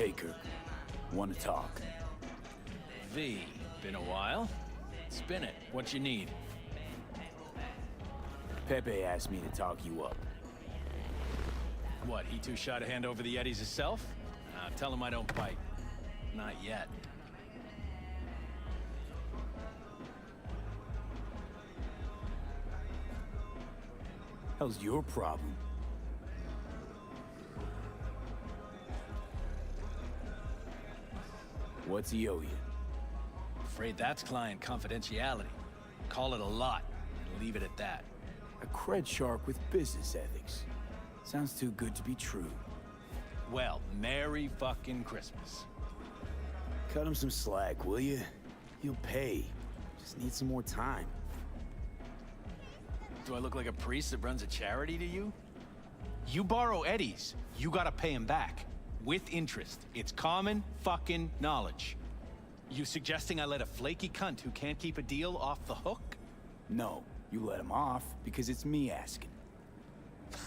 Hey, Kirk. Want to talk? V, been a while? Spin it. What you need? Pepe asked me to talk you up. What, he too shy to hand over the Eddies himself? Tell him I don't bite. Not yet. How's your problem? What's he owe you? Afraid that's client confidentiality. Call it a lot, and leave it at that. A cred shark with business ethics. Sounds too good to be true. Well, Merry fucking Christmas. Cut him some slack, will you? He'll pay. Just need some more time. Do I look like a priest that runs a charity to you? You borrow Eddies, you gotta pay him back. With interest. It's common fucking knowledge. You suggesting I let a flaky cunt who can't keep a deal off the hook? No, you let him off because it's me asking.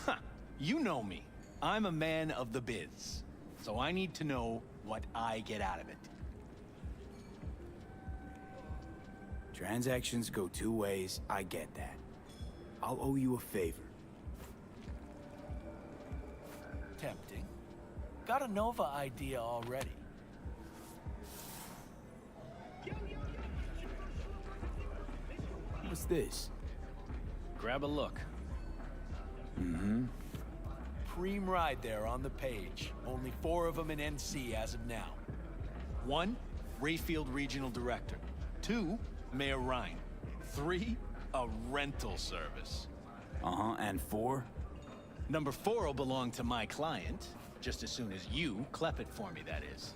Ha! You know me. I'm a man of the biz. So I need to know what I get out of it. Transactions go two ways, I get that. I'll owe you a favor. Tempting. Got a Nova idea already. What's this? Grab a look. Mm-hmm. Preem ride there on the page. Only 4 of them in NC as of now. 1, Rayfield Regional Director. 2, Mayor Ryan. 3, a rental service. Uh-huh, and 4? Number 4 will belong to my client, just as soon as you clep it for me, that is.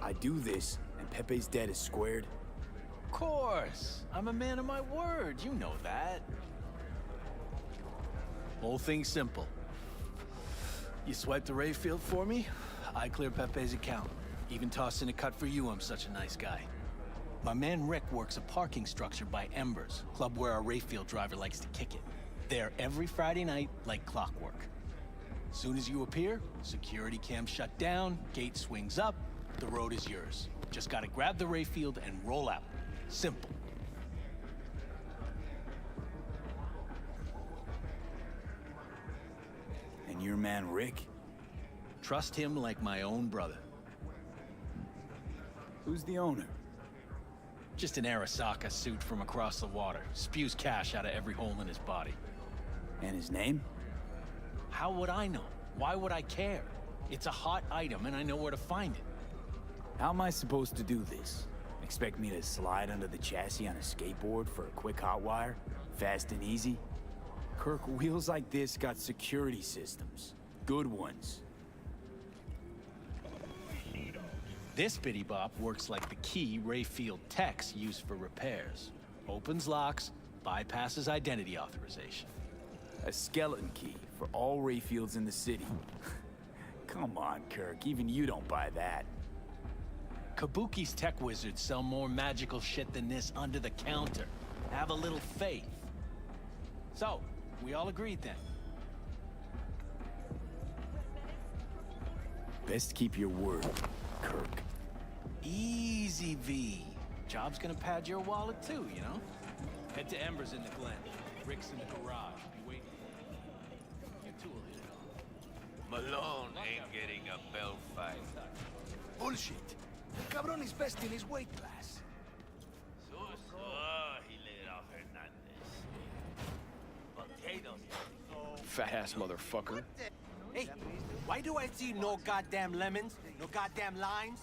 I do this, and Pepe's debt is squared. Of course! I'm a man of my word, you know that. Whole thing's simple. You swipe the Rayfield for me, I clear Pepe's account. Even toss in a cut for you, I'm such a nice guy. My man Rick works a parking structure by Embers, club where our Rayfield driver likes to kick it. There every Friday night, like clockwork. Soon as you appear, security cam shut down, gate swings up, the road is yours. Just gotta grab the Rayfield and roll out. Simple. And your man Rick? Trust him like my own brother. Who's the owner? Just an Arasaka suit from across the water. Spews cash out of every hole in his body. And his name? How would I know? Why would I care? It's a hot item and I know where to find it. How am I supposed to do this? Expect me to slide under the chassis on a skateboard for a quick hot wire? Fast and easy? Kirk, wheels like this got security systems. Good ones. This bitty bop works like the key Rayfield techs use for repairs. Opens locks, bypasses identity authorization. A skeleton key for all Rayfields in the city. Come on, Kirk, even you don't buy that. Kabuki's tech wizards sell more magical shit than this under the counter. Have a little faith. So, we all agreed then. Best keep your word, Kirk. Easy, V. Job's gonna pad your wallet too, you know? Head to Embers in the Glen. Rick's in the garage. Be waiting. You two will hit it off. Malone ain't getting a bell fight. Bullshit. Cabron is best in his weight class. Hilera Hernandez. Potatoes. Fat-ass motherfucker. Hey, why do I see no goddamn lemons, no goddamn limes?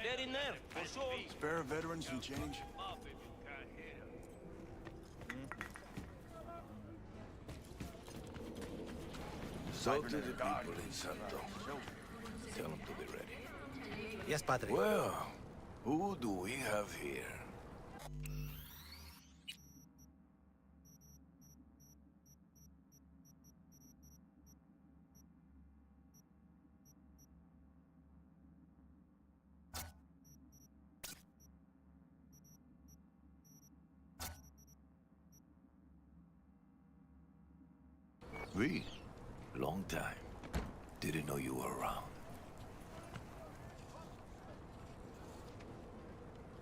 They're in there, for sure. Spare veterans and change. Up if you can't hit 'em. So to the people in Santo. Tell them to be ready. Yes, Padre. Well, who do we have here? We? Long time. Didn't know you were around.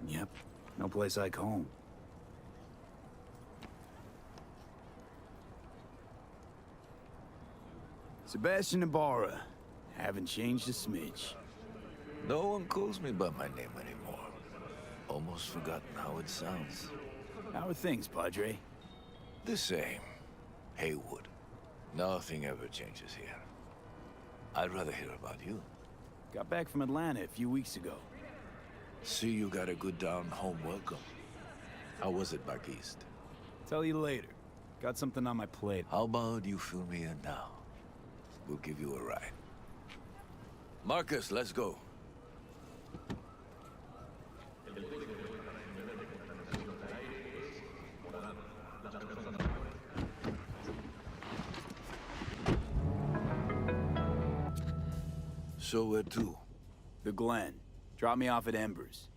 Yep, no place like home. Sebastian Ibarra. Haven't changed a smidge. No one calls me by my name anymore. Almost forgotten how it sounds. How are things, Padre? The same. Haywood. Nothing ever changes here. I'd rather hear about you. Got back from Atlanta a few weeks ago. See you got a good down-home welcome. How was it back east? Tell you later. Got something on my plate. How about you fill me in now? We'll give you a ride. Marcus, let's go. So where to? The Glen. Drop me off at Embers.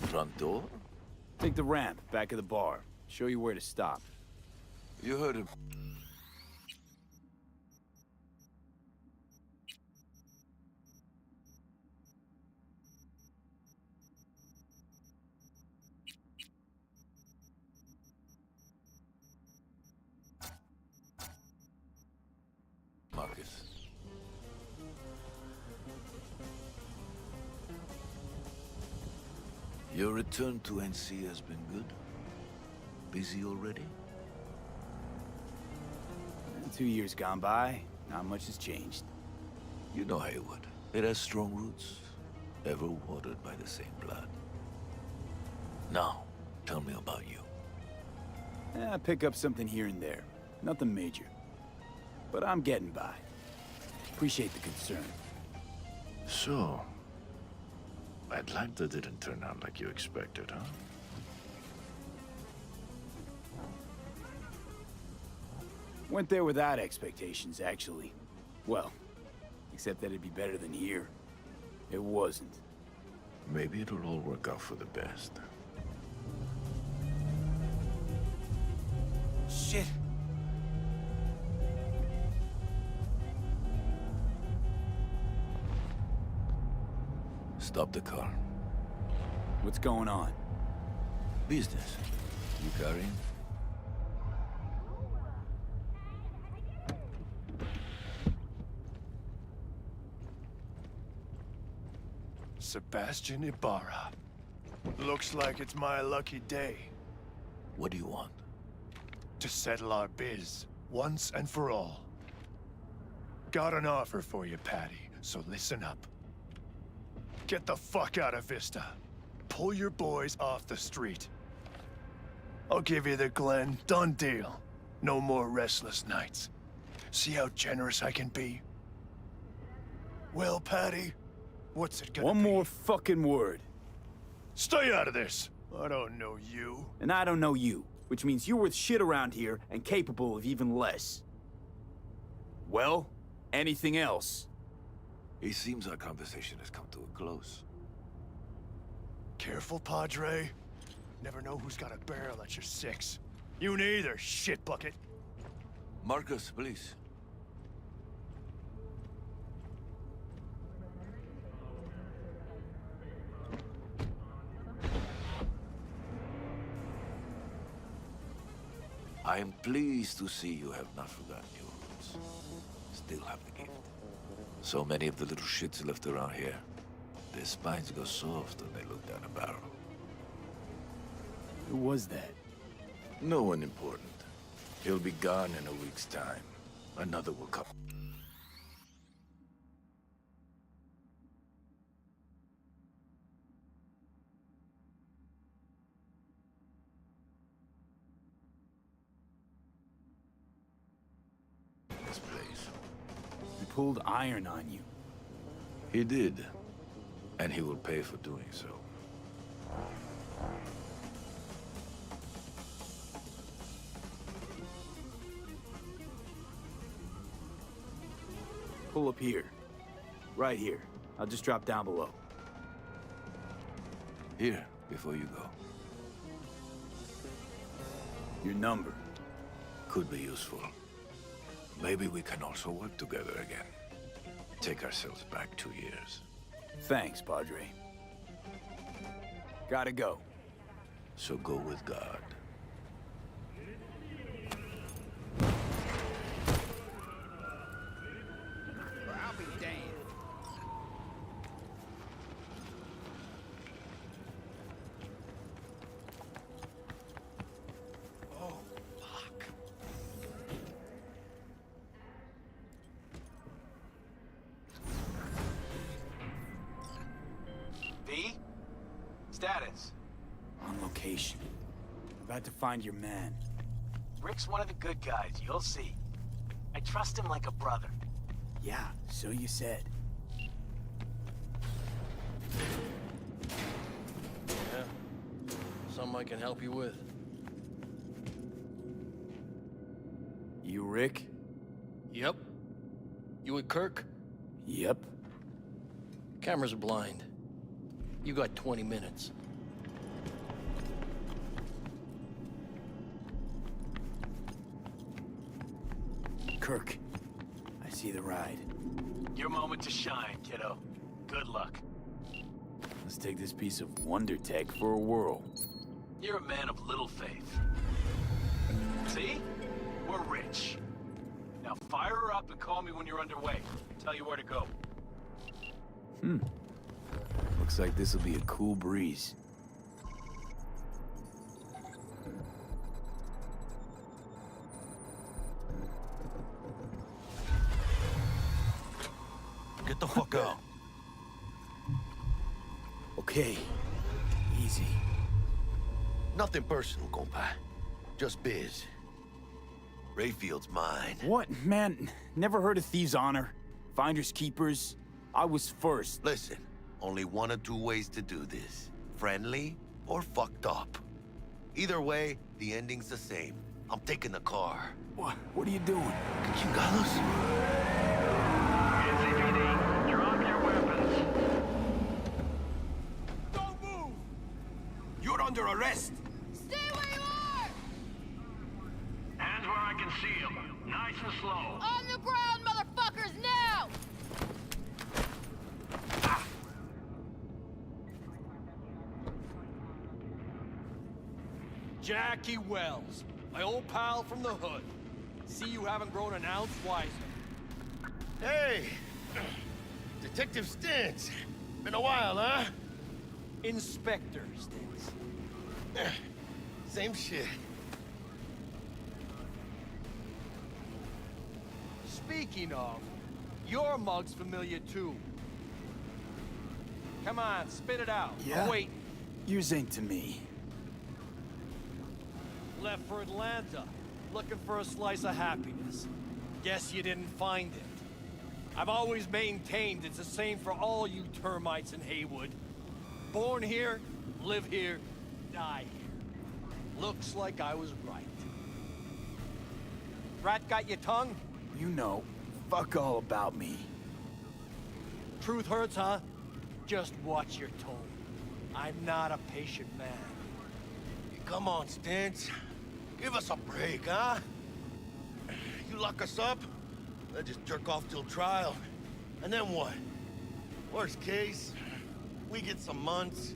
Front door? Take the ramp, back of the bar. Show you where to stop. You heard him. Marcus. Your return to NC has been good? Busy already? 2 years gone by, not much has changed. You know Haywood. It has strong roots, ever watered by the same blood. Now, tell me about you. I pick up something here and there. Nothing major. But I'm getting by. Appreciate the concern. So, Atlanta didn't turn out like you expected, huh? Went there without expectations, actually. Well, except that it'd be better than here. It wasn't. Maybe it'll all work out for the best. Shit. Stop the car. What's going on? Business. You carrying? Sebastian Ibarra. Looks like it's my lucky day What do you want? to settle our biz once and for all. Got an offer for you, Patty, so listen up. Get the fuck out of Vista. Pull your boys off the street. I'll give you the Glen. Done deal. No more restless nights. See how generous I can be? Well, Patty, what's it gonna One be? more fucking word. Stay out of this. I don't know you. And I don't know you, which means you're worth shit around here and capable of even less. Well, anything else? It seems our conversation has come to a close. Careful, Padre. Never know who's got a barrel at your six. You neither, shit bucket. Marcus, please. I am pleased to see you have not forgotten your roots. still have the gift. So many of the little shits left around here, their spines go soft when they look down a barrel. Who was that? No one important. He'll be gone in a week's time. Another will come. This place. He pulled iron on you. He did. And he will pay for doing so. Pull up here. Right here. I'll just drop down below. Here, before you go. Your number. Could be useful. Maybe we can also work together again. Take ourselves back 2 years. Thanks, Padre. Gotta go. So go with God. I'll be damned. Oh, fuck. V? Status. On location. About to find your man. Rick's one of the good guys, you'll see. I trust him like a brother. Yeah, so you said. Yeah. Something I can help you with. You Rick? Yep. You with Kirk? Yep. Cameras are blind. You got 20 minutes. Kirk, I see the ride. Your moment to shine, kiddo. Good luck. Let's take this piece of wonder tech for a whirl. You're a man of little faith. See? We're rich. Now fire her up and call me when you're underway. Tell you where to go. Looks like this'll be a cool breeze. Get the fuck out. Okay. Easy. Nothing personal, compa. Just biz. Rayfield's mine. What? Man, never heard of thieves' honor? Finders keepers? I was first. Listen, only one or two ways to do this. Friendly or fucked up. Either way, the ending's the same. I'm taking the car. What are you doing? Chingados? NCPD, drop your weapons. Don't move! You're under arrest! Stay where you are! Hands where I can see them. Nice and slow. On the ground, motherfuckers, now! Jackie Wells, my old pal from the hood. See you haven't grown an ounce wiser. Hey! Detective Stintz. Been a while, huh? Inspector Stintz. Same shit. Speaking of, your mug's familiar too. Come on, spit it out. Yeah? I'm waiting. Yours ain't to me. Left for Atlanta, looking for a slice of happiness. Guess you didn't find it. I've always maintained it's the same for all you termites in Haywood. Born here, live here, die here. Looks like I was right. Rat got your tongue? You know, fuck all about me. Truth hurts, huh? Just watch your tone. I'm not a patient man. Come on, Stintz. Give us a break, huh? You lock us up, they'll just jerk off till trial. And then what? Worst case, we get some months.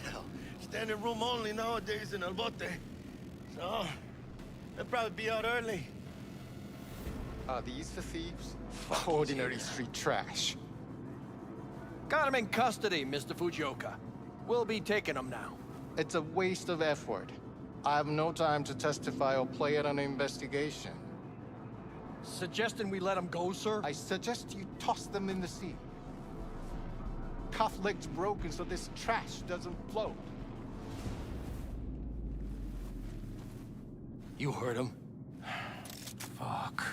Hell, standing room only nowadays in El Bote. So, they'll probably be out early. Are these the thieves? Ordinary street trash. Got him in custody, Mr. Fujioka. We'll be taking him now. It's a waste of effort. I have no time to testify or play at an investigation. Suggesting we let him go, sir? I suggest you toss them in the sea. Cuff leg's broken so this trash doesn't float. You heard him. Fuck.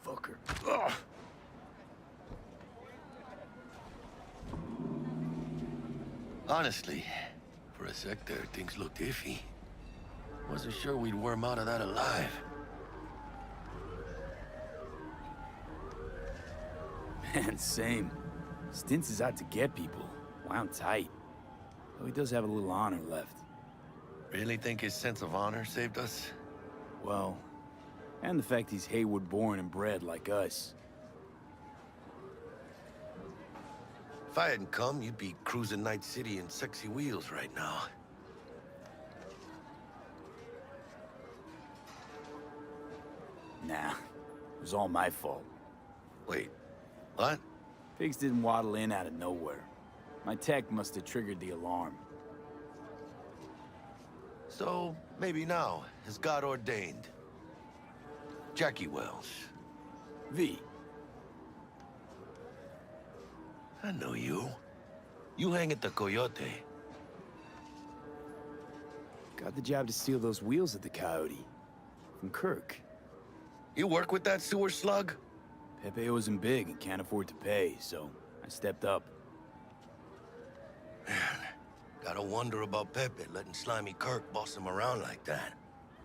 Motherfucker. Ugh. Honestly, for a sec there, things looked iffy. Wasn't sure we'd worm out of that alive. Man, same. Stints is out to get people. Wound tight. Though he does have a little honor left. Really think his sense of honor saved us? Well, and the fact he's Haywood born and bred like us. If I hadn't come, you'd be cruising Night City in sexy wheels right now. Nah, it was all my fault. Wait, what? Pigs didn't waddle in out of nowhere. My tech must have triggered the alarm. So, maybe now, as God ordained. Jackie Wells. V. I know you. You hang at the Coyote. Got the job to steal those wheels at the Coyote. From Kirk. You work with that sewer slug? Pepe owes him big and can't afford to pay, so I stepped up. Man, gotta wonder about Pepe letting slimy Kirk boss him around like that.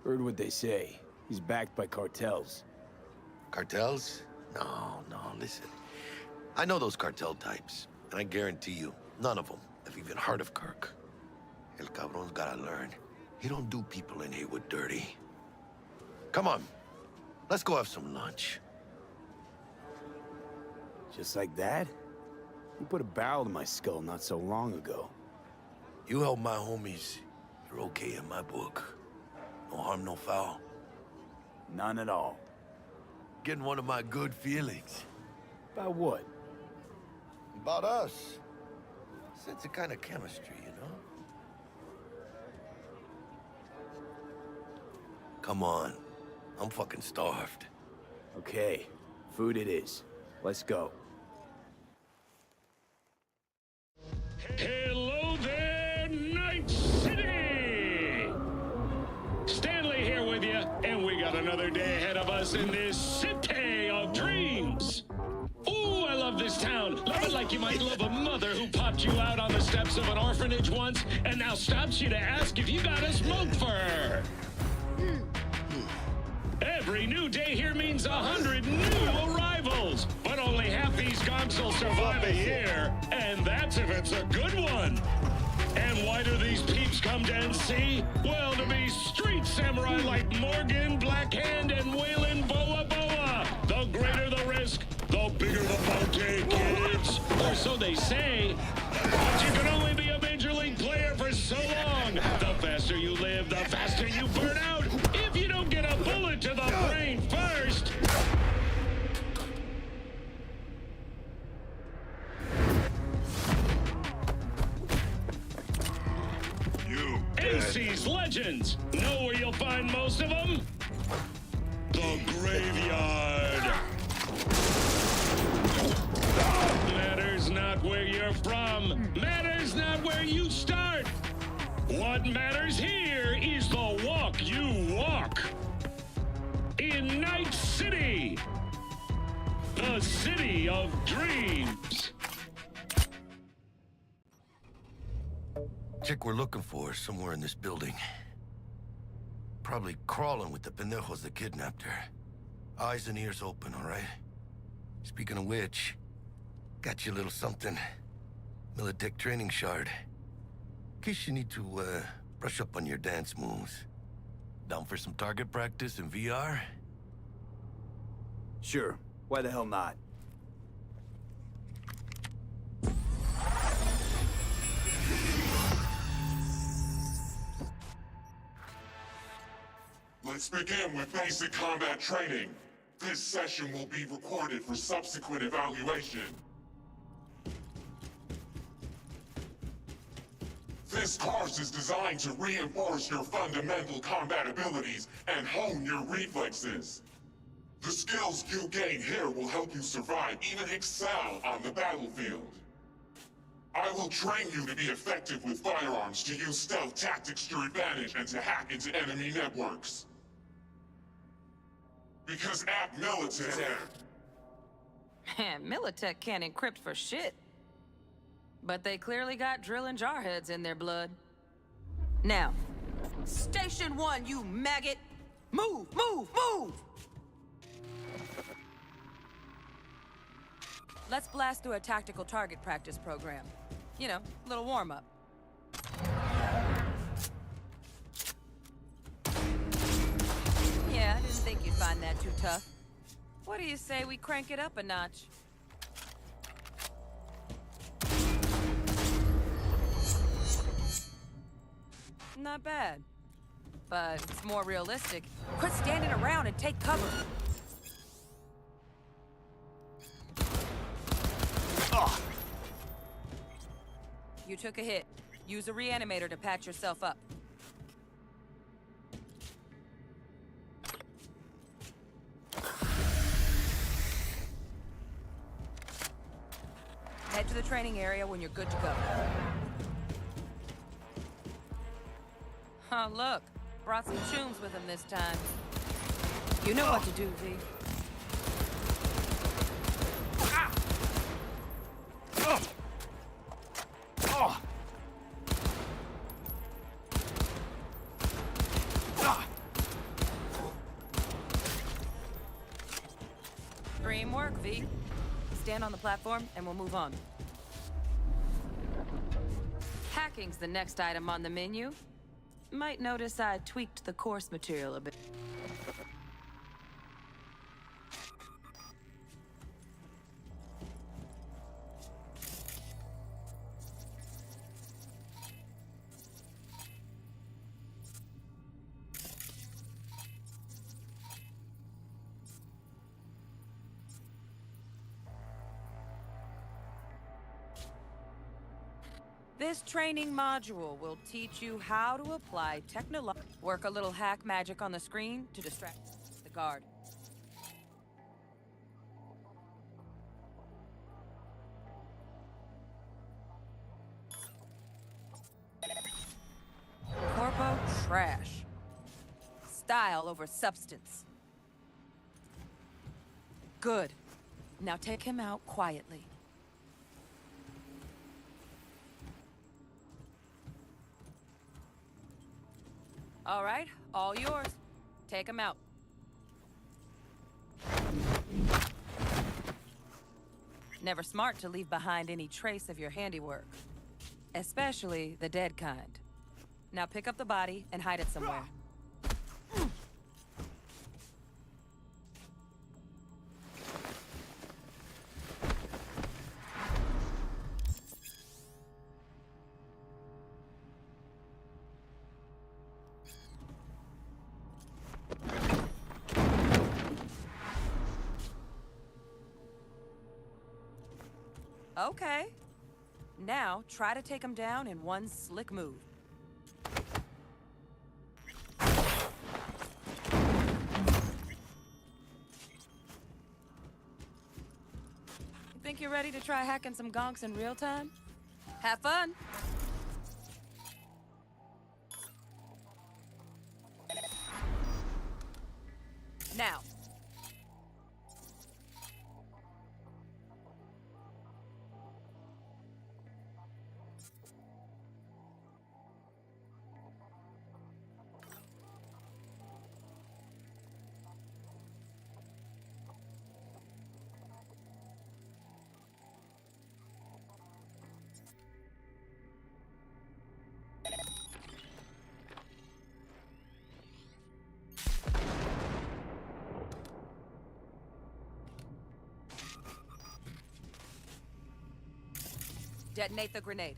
Heard what they say. He's backed by cartels. Cartels? No, listen. I know those cartel types, and I guarantee you, none of them have even heard of Kirk. El Cabron's gotta learn. He don't do people in Haywood dirty. Come on, let's go have some lunch. Just like that? You put a barrel to my skull not so long ago. You help my homies, you're okay in my book. No harm, no foul. None at all. Getting one of my good feelings. About what? About us. Sense a kind of chemistry, you know? Come on. I'm fucking starved. Okay, food it is. Let's go. Hello there, Night City! Stanley here with you, and we got another day ahead of us in this city of dreams. Ooh, I love this town. Love it like you might love a mother who popped you out on the steps of an orphanage once and now stops you to ask if you got a smoke for her. Every new day here means 100 new arrivals, but only half these gonks will survive a year, and that's if it's a good one. And why do these peeps come to NC? Well, to be street samurai like Morgan, Blackhand, and Waylon Boa Boa. The greater the risk, the bigger the bounty, kids. Or so they say. But you can only be a major league player for so long. The faster you live, the faster you burn out. If you don't get a bullet to the brain first. NC's legends. Know where you'll find most of them? The graveyard. Matters not where you're from. Matters not where you start. What matters here is the walk you walk. In Night City. The city of dreams. Chick we're looking for is somewhere in this building. Probably crawling with the pendejos that kidnapped her. Eyes and ears open, all right? Speaking of which, got you a little something. Militech training shard. In case you need to, brush up on your dance moves. Down for some target practice in VR? Sure. Why the hell not? Let's begin with basic combat training. This session will be recorded for subsequent evaluation. This course is designed to reinforce your fundamental combat abilities and hone your reflexes. The skills you gain here will help you survive, even excel on the battlefield. I will train you to be effective with firearms, to use stealth tactics to your advantage, and to hack into enemy networks. Because at Militech... Man, Militech can't encrypt for shit. But they clearly got drill and jarheads in their blood. Now, Station 1, you maggot! Move, move, move! Let's blast through a tactical target practice program. You know, a little warm-up. Yeah, I didn't think you'd find that too tough. What do you say we crank it up a notch? Not bad. But it's more realistic. Quit standing around and take cover. You took a hit. Use a reanimator to patch yourself up. Head to the training area when you're good to go. Oh, look. Brought some chooms with him this time. You know what to do, V. Dream work, V. Stand on the platform and we'll move on. Hacking's the next item on the menu. Might notice I tweaked the course material a bit. This training module will teach you how to apply technology. Work a little hack magic on the screen to distract the guard. Corpo trash. Style over substance. Good. Now take him out quietly. All right, all yours. Take him out. Never smart to leave behind any trace of your handiwork. Especially the dead kind. Now pick up the body and hide it somewhere. Okay. Now, try to take him down in one slick move. You think you're ready to try hacking some gonks in real time? Have fun! Now. Detonate the grenade.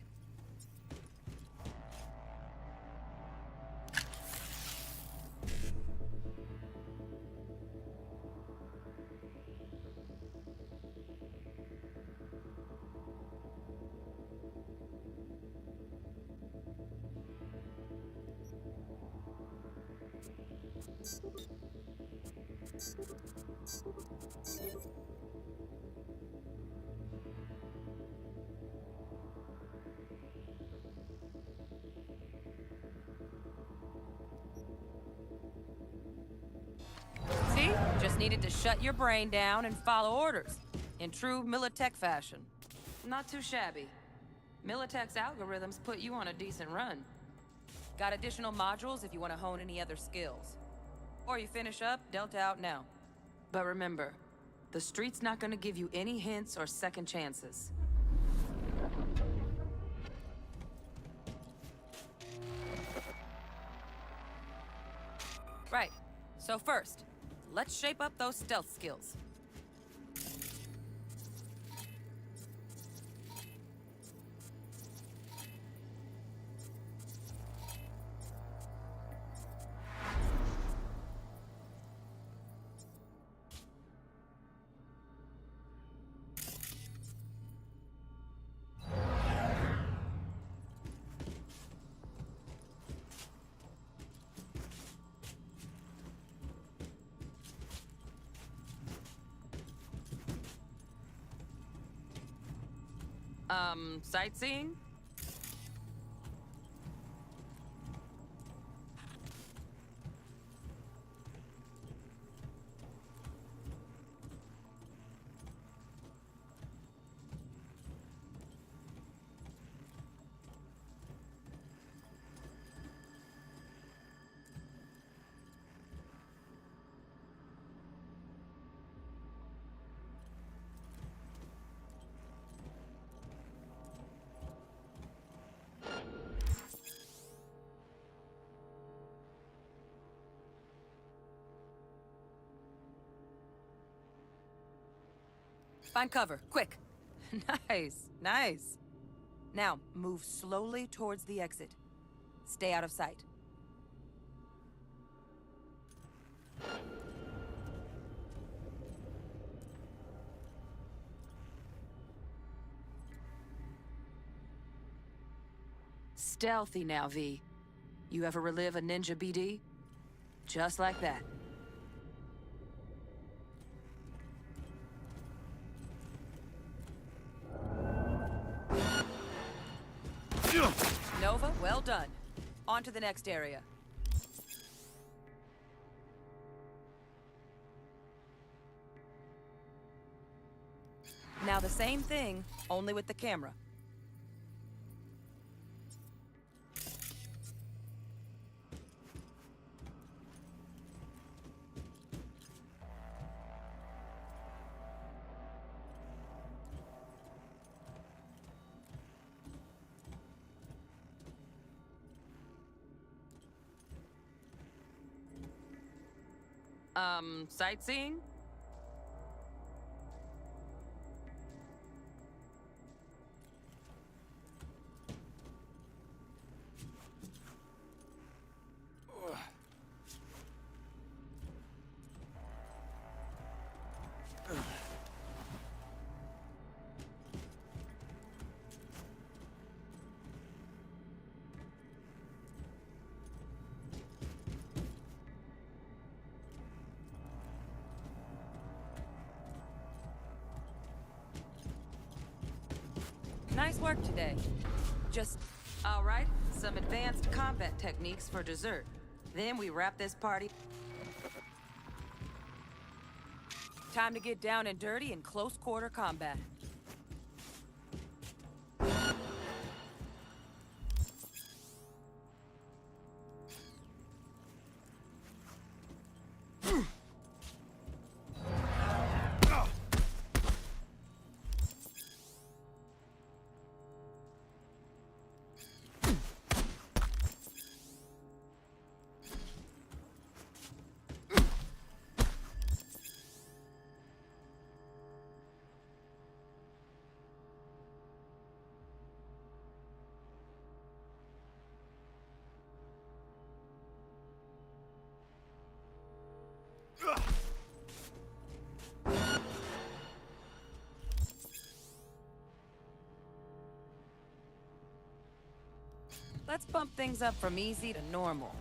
See? Just needed to shut your brain down and follow orders. In true Militech fashion. Not too shabby. Militech's algorithms put you on a decent run. Got additional modules if you want to hone any other skills. Or you finish up, Delta out now. But remember, the street's not gonna give you any hints or second chances. Right. So first, let's shape up those stealth skills. Sightseeing? Find cover, quick. Nice, nice. Now, move slowly towards the exit. Stay out of sight. Stealthy now, V. You ever relive a ninja BD? Just like that. Nova, well done. On to the next area. Now the same thing, only with the camera. Sightseeing? Nice work today. All right, some advanced combat techniques for dessert. Then we wrap this party. Time to get down and dirty in close quarter combat. Let's bump things up from easy to normal.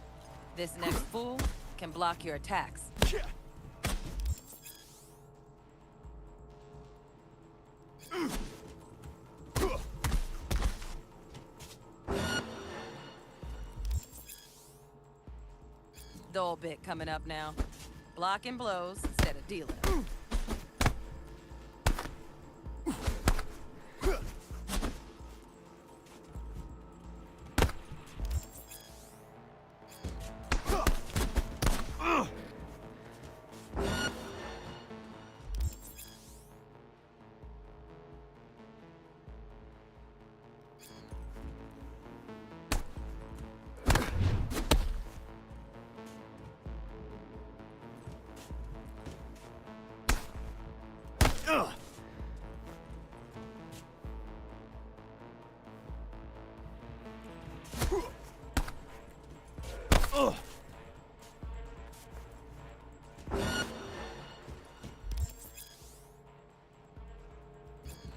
This next fool can block your attacks. dull bit coming up now. Blocking blows instead of dealing.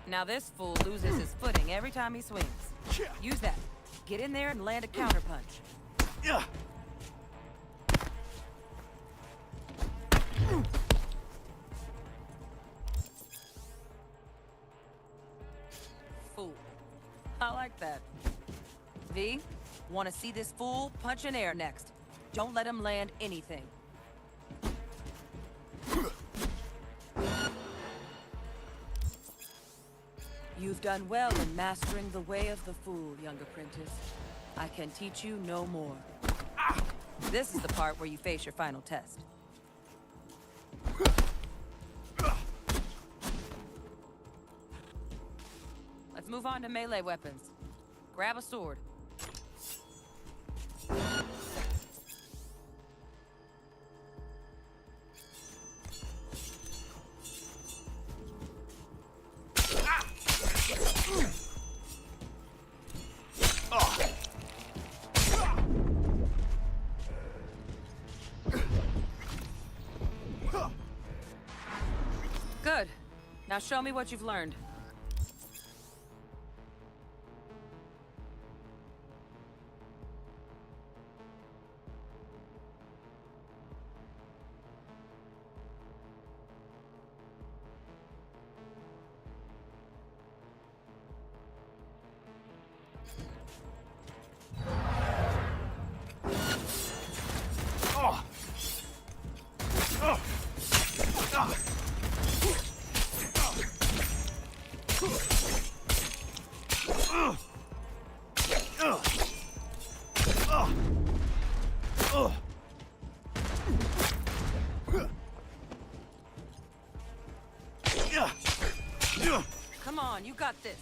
Now this fool loses his footing every time he swings. Use that. Get in there and land a counterpunch. Fool. I like that. V, want to see this fool punch in air next. Don't let him land anything. You've done well in mastering the way of the fool, young apprentice. I can teach you no more. This is the part where you face your final test. Let's move on to melee weapons. Grab a sword. Good. Now show me what you've learned. Come on, you got this.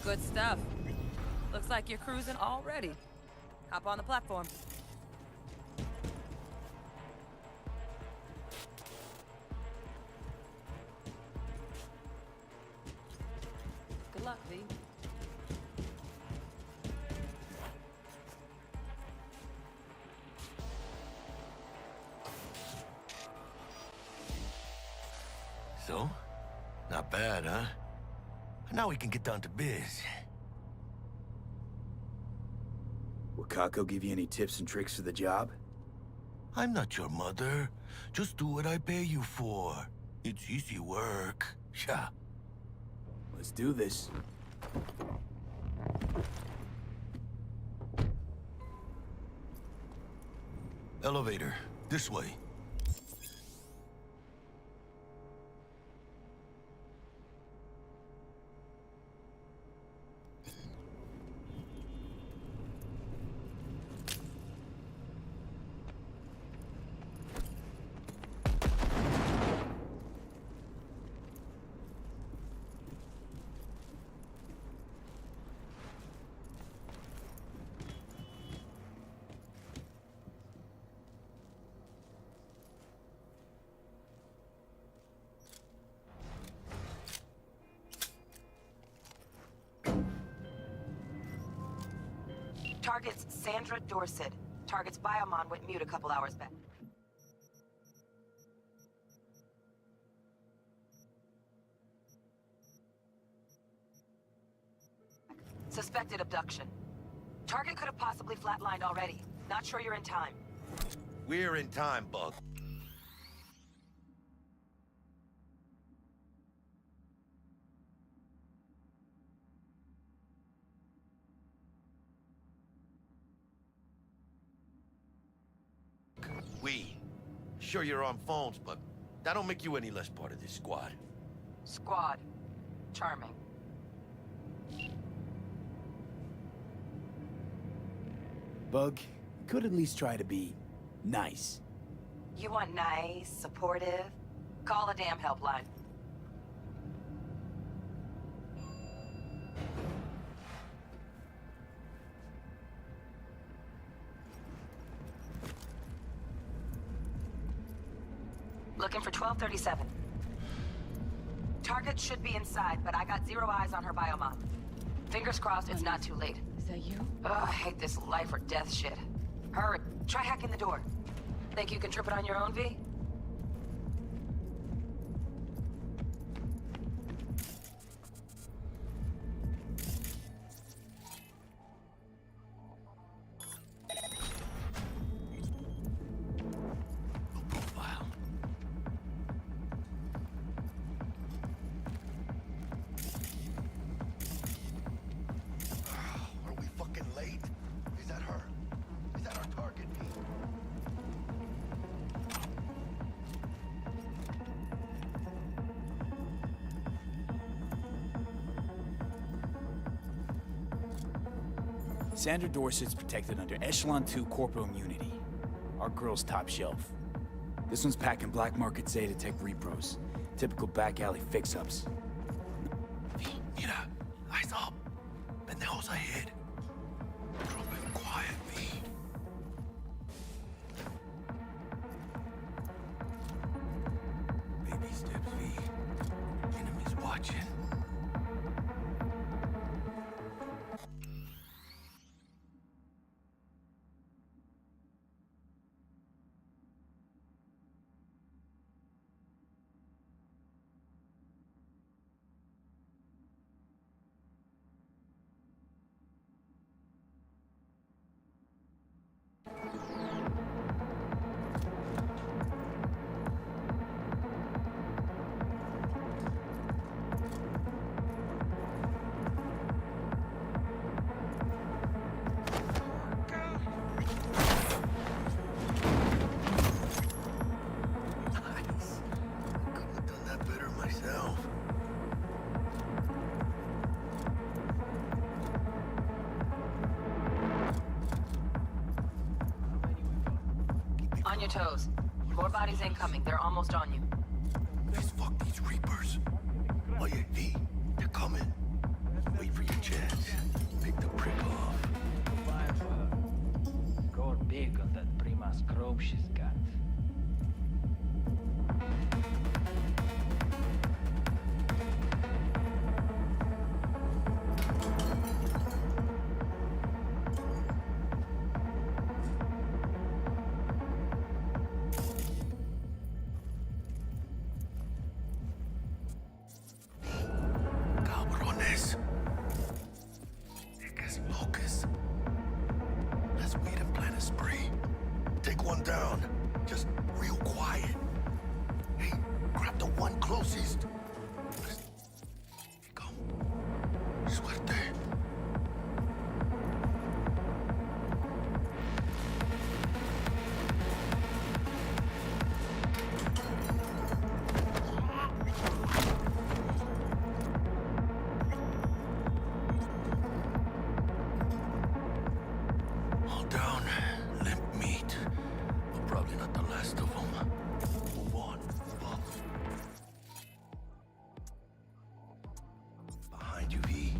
Good stuff. Looks like you're cruising already. Hop on the platform. Good luck, V. So? Not bad, huh? Now we can get down to biz. Will Kako give you any tips and tricks for the job? I'm not your mother. Just do what I pay you for. It's easy work. Yeah. Let's do this. Elevator. This way. Target's Sandra Dorset. Target's biomon went mute a couple hours back. Suspected abduction. Target could have possibly flatlined already. Not sure you're in time. We're in time, Bug. Sure, you're on phones, but that don't make you any less part of this squad. Squad. Charming. Bug, you could at least try to be nice. You want nice, supportive? Call a damn helpline. Looking for 1237. Target should be inside, but I got 0 eyes on her biomod. Fingers crossed it's not too late. Is that you? Ugh, I hate this life or death shit. Hurry. Try hacking the door. Think you can trip it on your own, V? Sandra Dorset's protected under Echelon 2 corporal immunity. Our girl's top shelf. This one's packing black market Zeta Tech repros. Typical back alley fix-ups. Mira, eyes up. Pendejos ahead. Drop it quiet, V. Baby steps, V. Enemies watching. On your toes. More bodies incoming. They're almost on you. Let's fuck these Reapers. Oh yeah, V, they're coming. Wait for your chance. Pick the prick off. Fine for her. Score big on that Prima scrope she's got. Cabrones. Niggas locus. Let's wait and plan a spree. Take one down. Just real quiet. Hey, grab the one closest. Here you come. Suerte. All down. Limp meat. But probably not the last of them. Move on. Up. Behind you, V.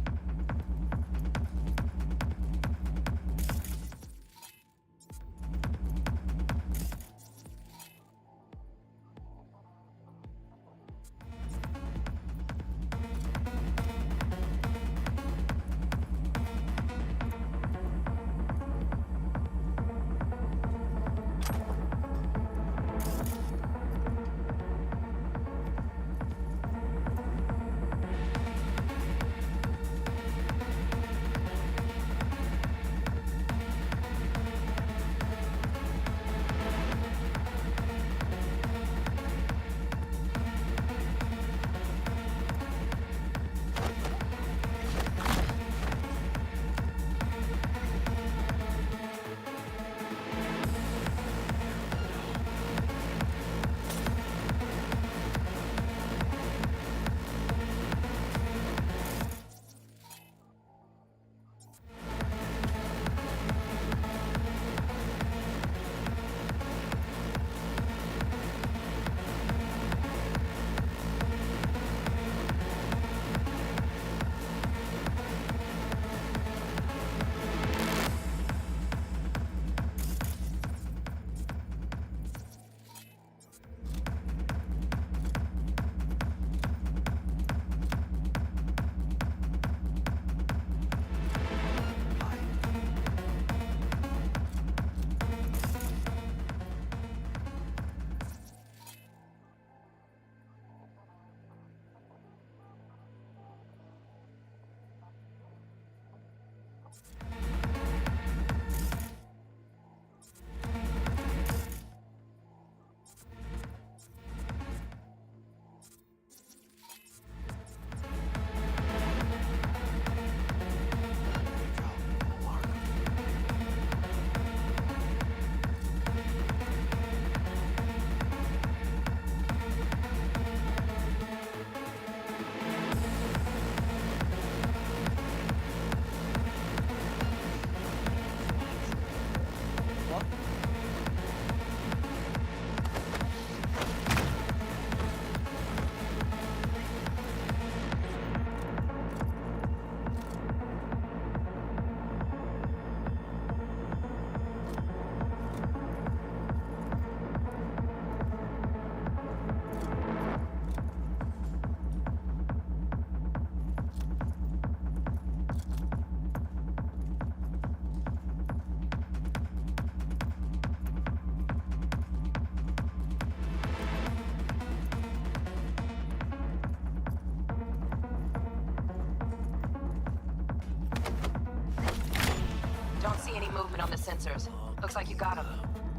Don't see any movement on the sensors. Looks like you got them.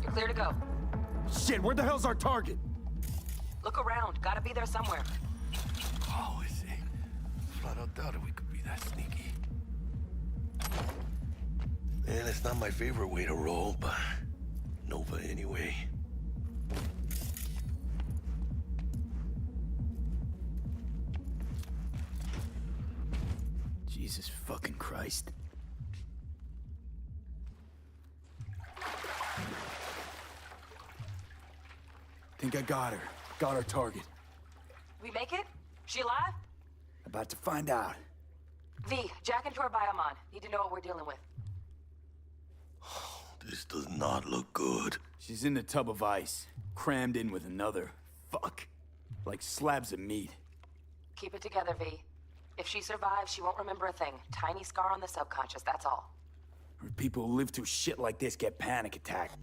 You're clear to go. Shit, where the hell's our target? Look around. Gotta be there somewhere. Oh, I see. Flat out doubted we could be that sneaky. And it's not my favorite way to roll, but Nova anyway. Jesus fucking Christ. Think I got her. Got our target. We make it? She alive? About to find out. V, jack into her biomon. Need to know what we're dealing with. This does not look good. She's in the tub of ice, crammed in with another. Fuck. Like slabs of meat. Keep it together, V. If she survives, she won't remember a thing. Tiny scar on the subconscious, that's all. People who live through shit like this get panic attacks.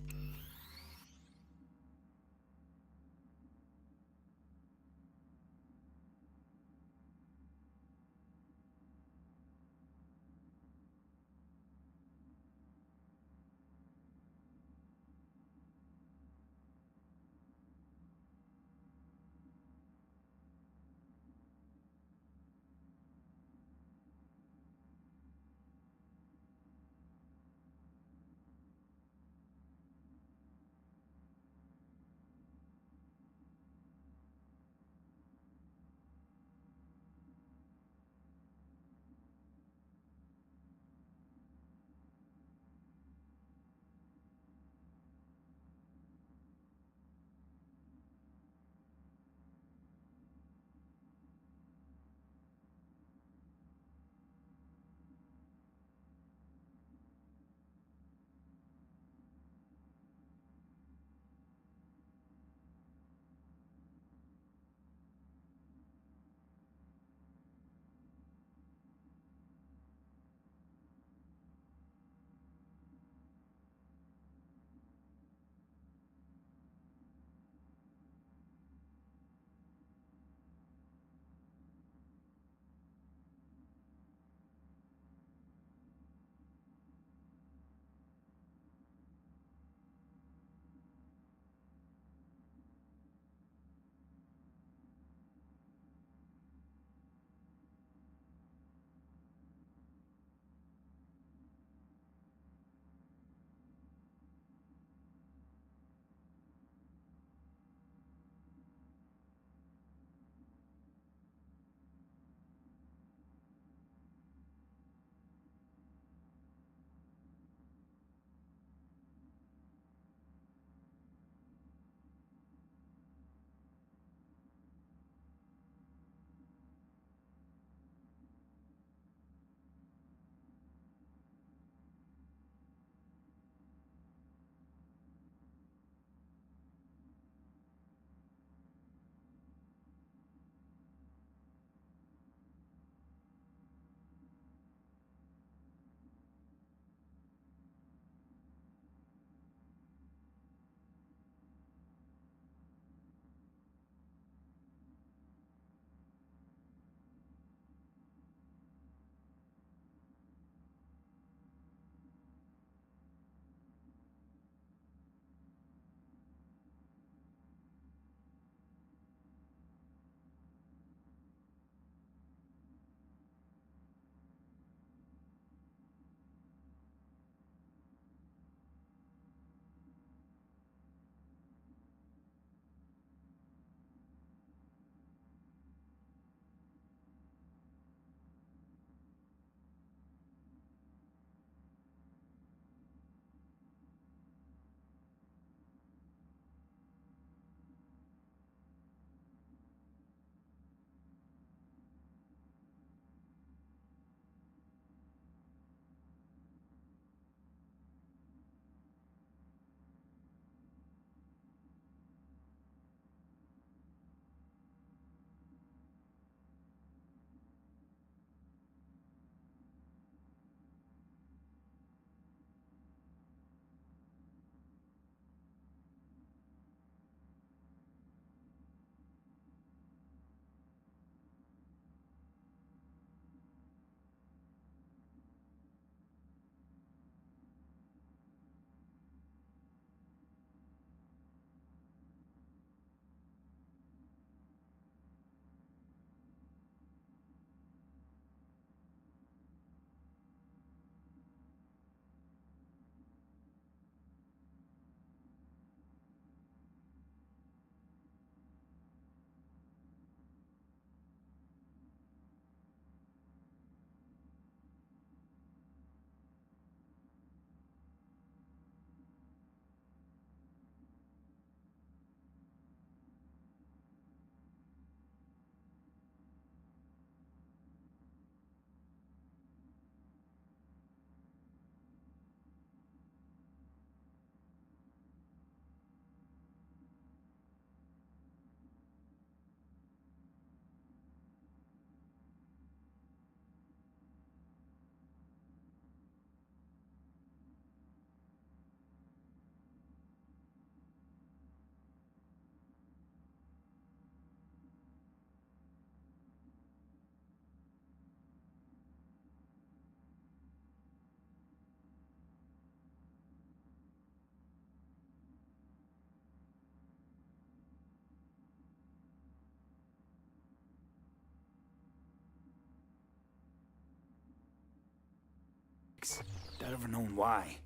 legs. I'd ever known why.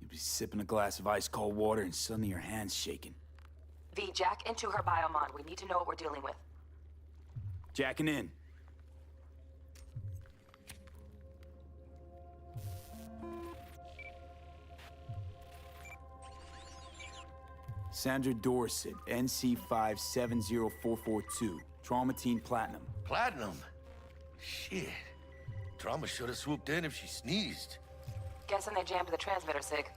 You'd be sipping a glass of ice-cold water and suddenly your hand's shaking. V, jack into her biomod. We need to know what we're dealing with. Jacking in. Sandra Dorset, NC570442. Traumatine Platinum. Platinum? Shit. Trauma should have swooped in if she sneezed. Guessing they jammed the transmitter, Sig.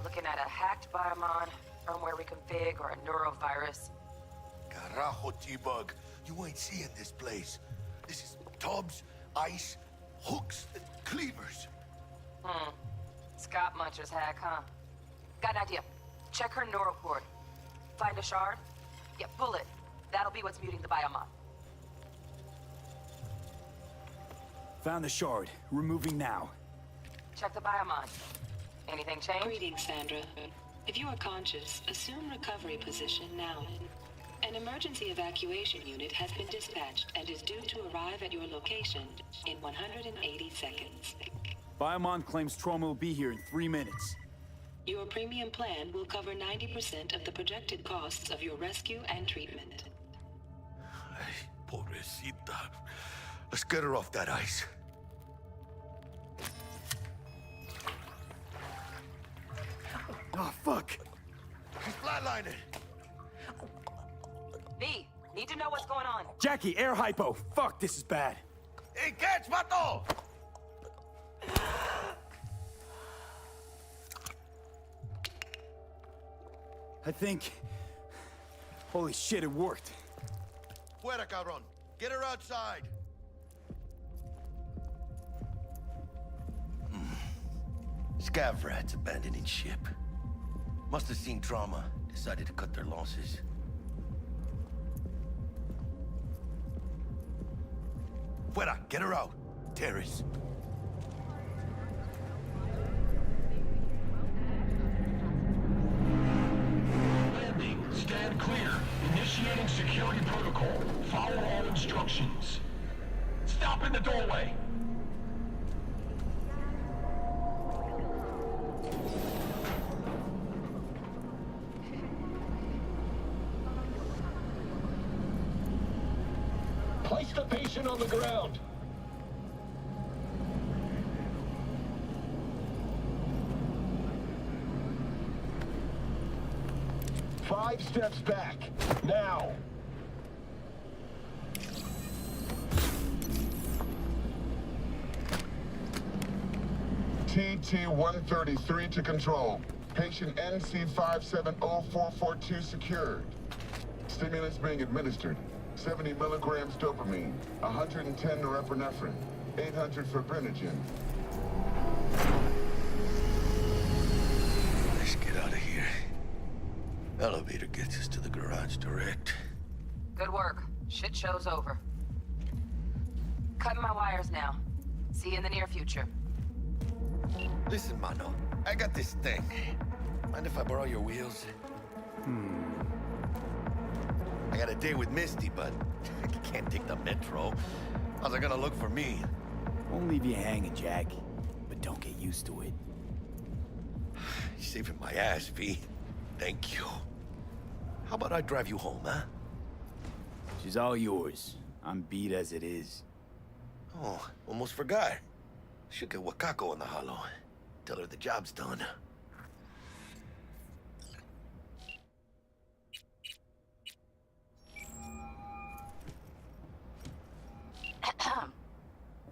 Looking at a hacked biomod, firmware reconfig, or a neurovirus. Carajo, T-Bug. You ain't seeing this place. This is tubs, ice, hooks, and cleavers. Scott Muncher's hack, huh? Got an idea. Check her neural cord. Find a shard? Yeah, pull it. That'll be what's muting the biomod. Found the shard. Removing now. Check the biomod. Anything change? Greetings, Sandra. If you are conscious, assume recovery position now. An emergency evacuation unit has been dispatched and is due to arrive at your location in 180 seconds. Biomon claims trauma will be here in 3 minutes. Your premium plan will cover 90% of the projected costs of your rescue and treatment. Ay, pobrecita. Let's get her off that ice. Oh, fuck! She's flatlining. V, need to know what's going on. Jackie, air hypo! Fuck, this is bad. Hey, catch, vato! I think... Holy shit, it worked. Fuera, cabrón. Get her outside. Scav rats abandoning ship. Must have seen trauma. Decided to cut their losses. Fuera, get her out. Terrace. Landing. Stand clear. Initiating security protocol. Follow all instructions. Stop in the doorway. Place the patient on the ground. Five steps back. Now. TT-133 to control. Patient NC570442 secured. Stimulants being administered. 70 milligrams dopamine, 110 norepinephrine, 800 fibrinogen. Let's get out of here. Elevator gets us to the garage direct. Good work. Shit show's over. Cutting my wires now. See you in the near future. Listen, Mano. I got this thing. Mind if I borrow your wheels? I got a date with Misty, but I can't take the metro. How's it gonna look for me? Won't leave you hanging, Jack. But don't get used to it. You're saving my ass, V. Thank you. How about I drive you home, huh? She's all yours. I'm beat as it is. Oh, almost forgot. Should get Wakako on the hollow. Tell her the job's done.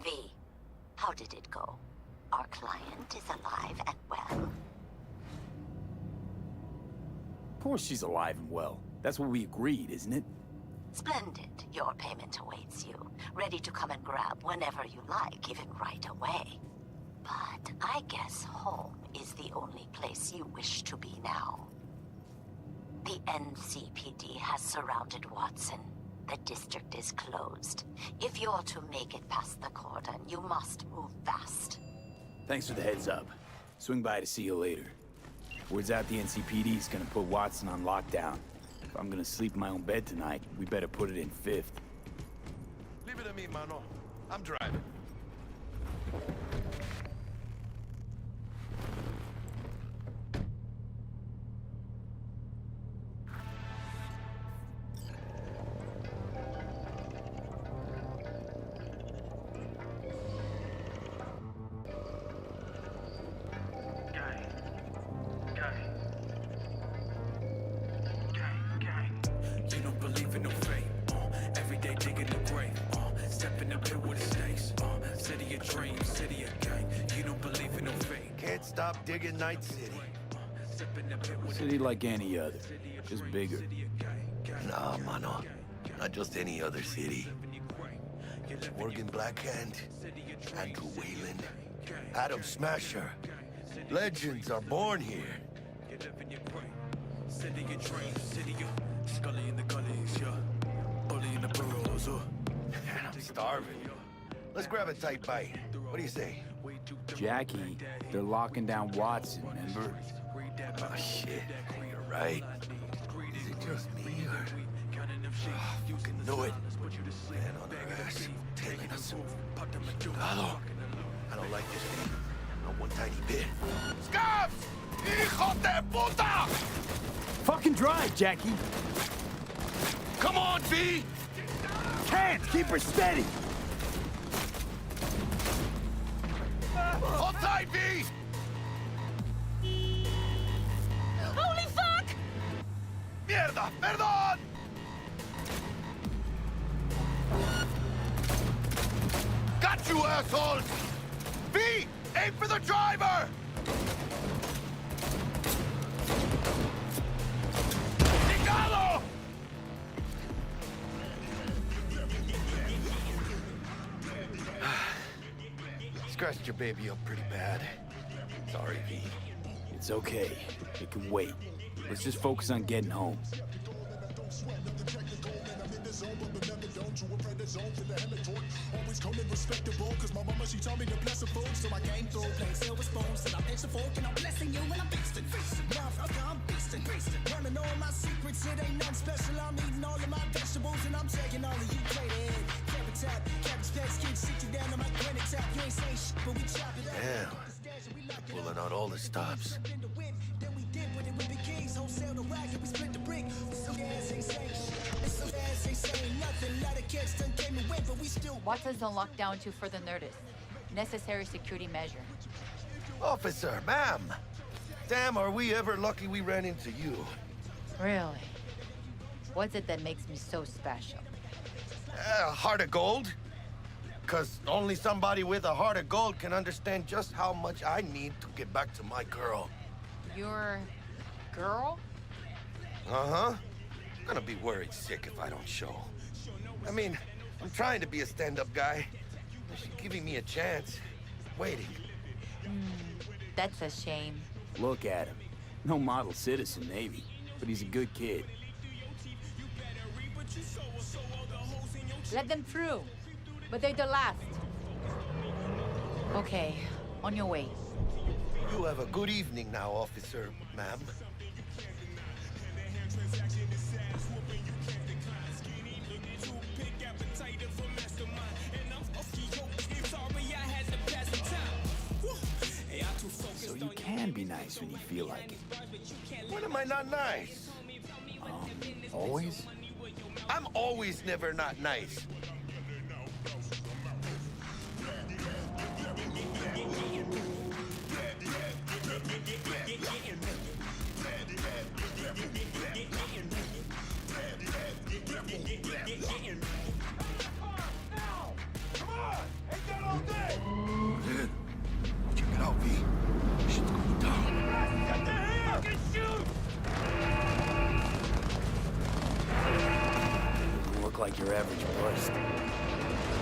V, how did it go? Our client is alive and well. Of course she's alive and well. That's what we agreed, isn't it? Splendid. Your payment awaits you. Ready to come and grab whenever you like, even right away. But I guess home is the only place you wish to be now. The NCPD has surrounded Watson. The district is closed. If you're to make it past the cordon, you must move fast. Thanks for the heads up. Swing by to see you later. Word's out the NCPD's gonna put Watson on lockdown. If I'm gonna sleep in my own bed tonight, we better put it in 5th. Leave it to me, Mano. I'm driving. in the pit with the stakes. City of dreams, city of gang. You don't believe in no fake. Can't stop digging Night City. City like any other, just bigger. Nah, mano. Not just any other city. Morgan Blackhand, Andrew Wayland, Adam Smasher. Legends are born here. City of dreams, city of Scully in the gullies, yeah. Bully in the burrows, I'm starving. Let's grab a tight bite. What do you say? Jackie, they're locking down Watson, remember? Oh, shit. You're right. Is it just me, or... Oh, you can know it. Man on our ass, tailing us. Hello. I don't like this thing. Not one tiny bit. Scabs! Hijo de puta! Fucking drive, Jackie! Come on, V! Can't! Keep her steady! Hold tight, V! Holy fuck! Mierda! Perdón! Got you, assholes! V! Aim for the driver! Picado! Scratched your baby up pretty bad. Sorry, V. It's okay. It can wait. Let's just focus on getting home. Always coming respectable, cause my mama, she told me to bless the food. So I came through, playing silver spoons, and I pitched a fork, and I'm blessing you, and I'm beastin'. Motherfucker, I'm beastin'. Running all my secrets, it ain't nothing special. I'm eating all of my vegetables, and I'm taking all of you plate ahead. Carrot top, cabbage patch kids, sit you down on my granite top. You ain't saying shit, but we chop it up. Damn. Pulling out all the stops. Then we did with it with the keys, wholesale the rack, and we split the brick. Some ass ain't saying shit. Some ass ain't saying nothing. Lot of kids done came and went, but we still. Watson's on lockdown to further notice. Necessary security measure. Officer, ma'am. Damn, are we ever lucky we ran into you. Really? What's it that makes me so special? Heart of gold? Because only somebody with a heart of gold can understand just how much I need to get back to my girl. Your girl? Uh-huh. Gonna be worried sick if I don't show. I mean, I'm trying to be a stand-up guy. She's giving me a chance. Waiting. That's a shame. Look at him. No model citizen, maybe, but he's a good kid. Let them through. But they're the last. Okay, on your way. You have a good evening now, officer, ma'am. So you can be nice when you feel like it. When am I not nice? Always? I'm always never not nice. Check it out, V. Shit's going down. Fucking shoot! Doesn't look like your average bust.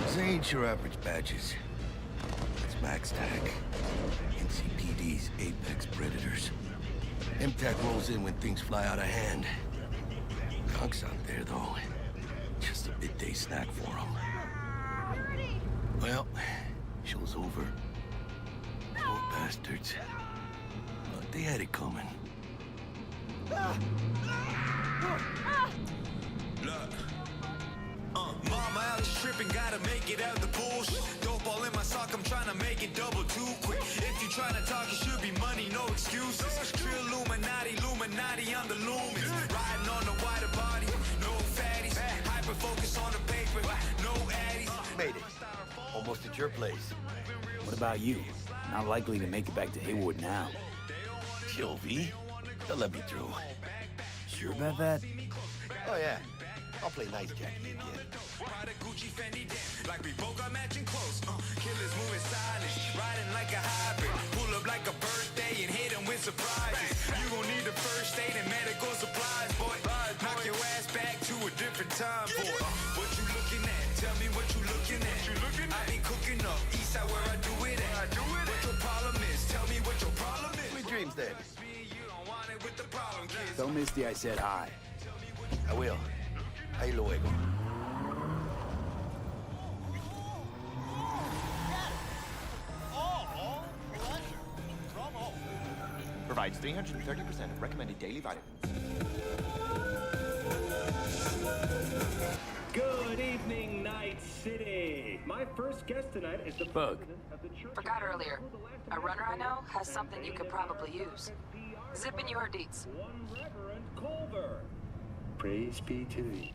These ain't your average badges. It's Max Tag. NCPD's apex predators. MTAC rolls in when things fly out of hand. Conk's out there, though. Just a midday snack for him. Well, show's over. Poor bastards. But they had it coming. Look. Mama out tripping, gotta make it out the bullshit. Dope all in my sock, I'm trying to make it double too quick. If you trying to talk, it should be money, no excuses. True Illuminati on the lumens. Riding on the wider body, no fatties. Hyper focus on the paper, no addies. Made it. Almost at your place. What about you? Not likely to make it back to Haywood now. Chill, V. They'll let me through. Sure about that? Oh, yeah. I'll play nice Jackie again. Gucci Fendi, like we both got ahead. Tell Misty I said hi. I will. Ahí luego. Provides 330% of recommended daily vitamins. Good evening, Night City. My first guest tonight is the Bug. president of the church. Forgot earlier. A runner I know has something you could probably use. Zip in your deets. One Reverend Culver. Praise be to thee.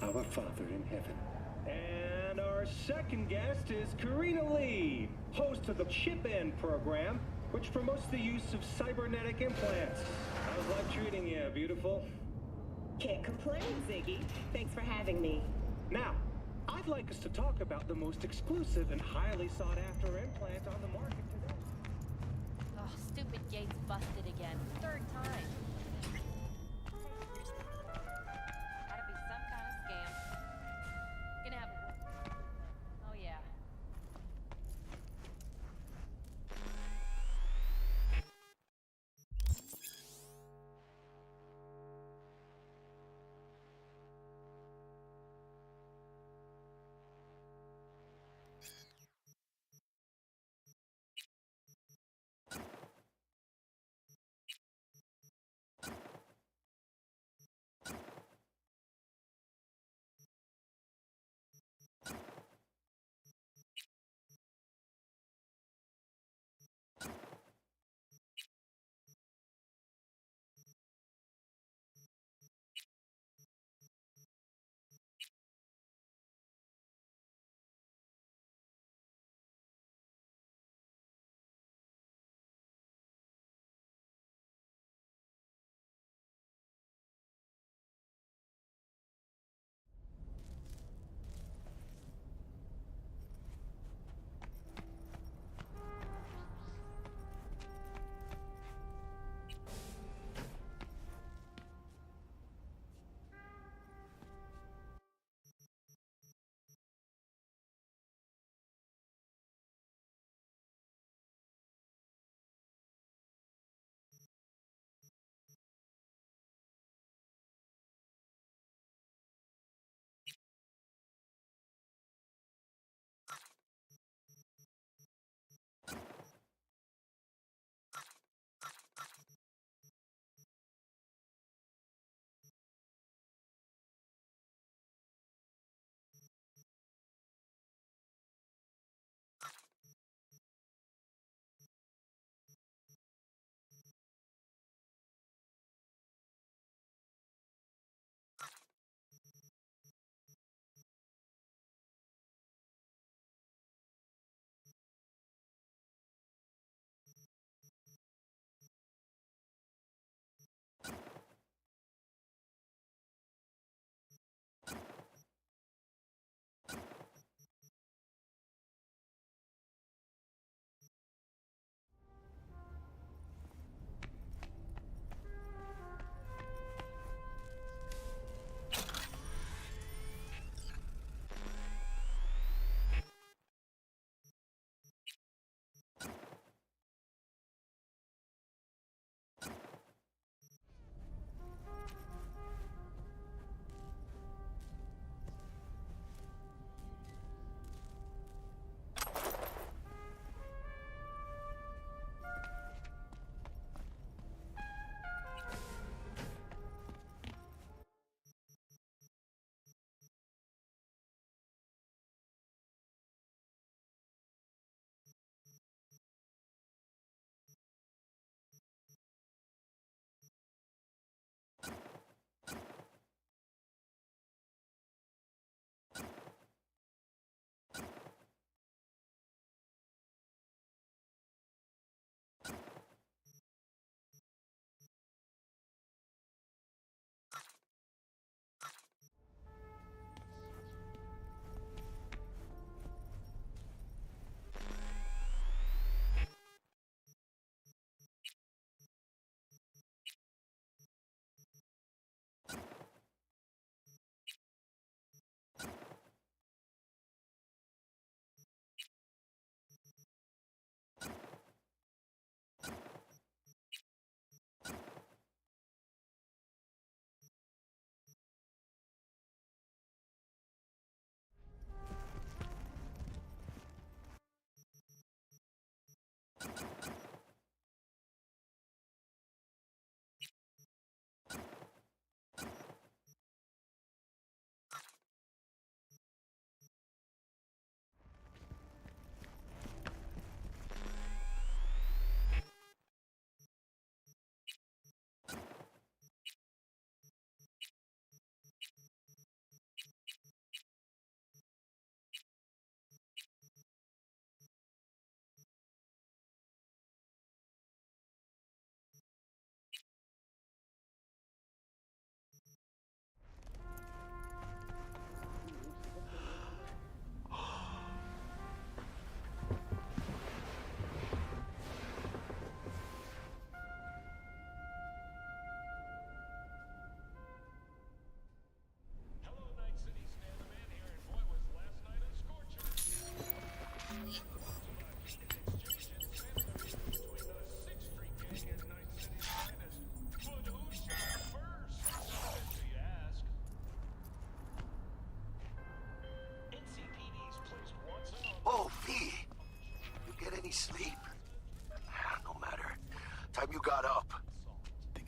Our Father in heaven. And our second guest is Karina Lee, host of the Chip In program, which promotes the use of cybernetic implants. How's life treating you, beautiful? Can't complain, Ziggy. Thanks for having me. Now, I'd like us to talk about the most exclusive and highly sought-after implant on the market today. Oh, stupid gate's busted again. Third time.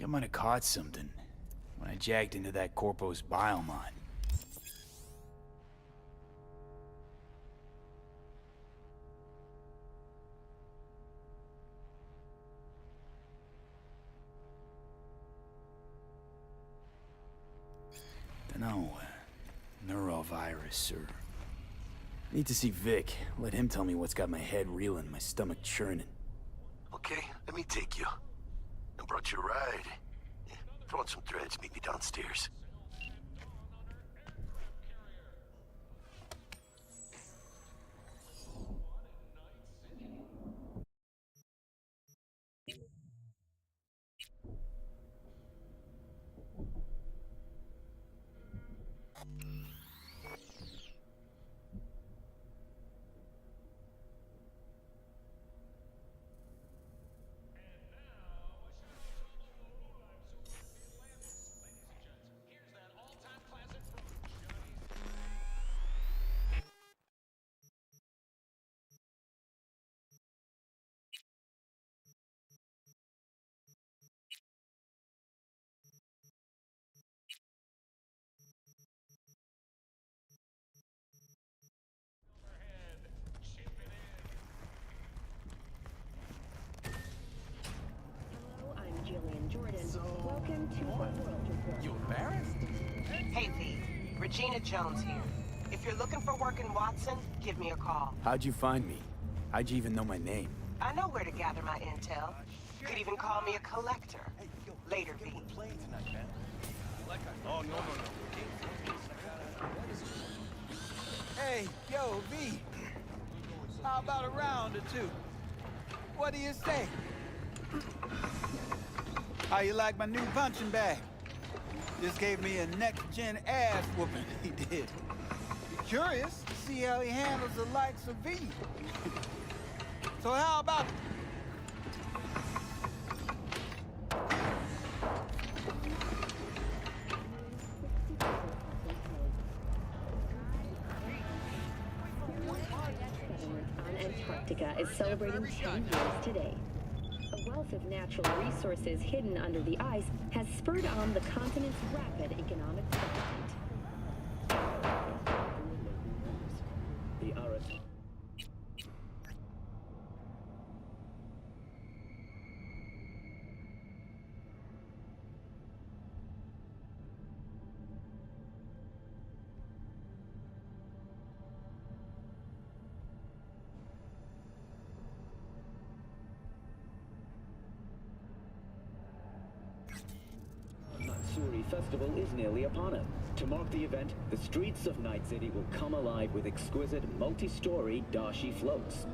think I might have caught something when I jacked into that Corpo's biomine. Dunno, neurovirus or... Need to see Vic. Let him tell me what's got my head reeling, my stomach churning. Okay, let me take you. I brought you a ride. Yeah, throw on some threads, meet me downstairs. You embarrassed? Hey, V. Regina Jones here. If you're looking for work in Watson, give me a call. How'd you find me? How'd you even know my name? I know where to gather my intel. Could even call me a collector. Later, V. Oh, no. Hey, yo, V. How about a round or two? What do you say? How you like my new punching bag? Just gave me a next-gen ass whooping, he did. Curious to see how he handles the likes of V. So how about... Antarctica is celebrating 10 years today. A wealth of natural resources hidden under the ice has spurred on the continent's rapid economic development. The RS. Festival is nearly upon us. To mark the event, the streets of Night City will come alive with exquisite multi-story dashi floats.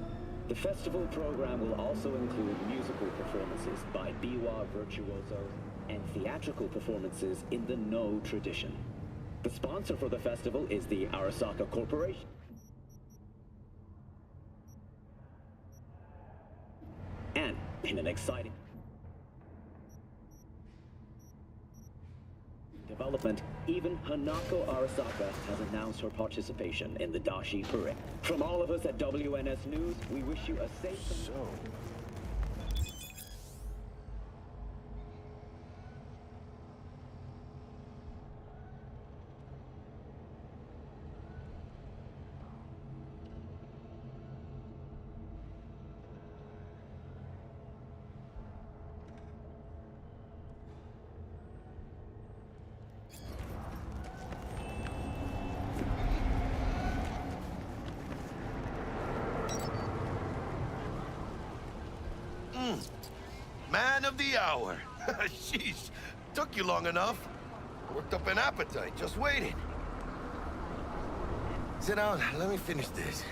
The festival program will also include musical performances by biwa virtuosos and theatrical performances in the No tradition. The sponsor for the festival is the Arasaka Corporation. And in an exciting development, even Hanako Arasaka has announced her participation in the Dashi Parade. From all of us at WNS News, we wish you a safe Man of the hour. Sheesh. Took you long enough. Worked up an appetite, just waiting. Sit down, let me finish this.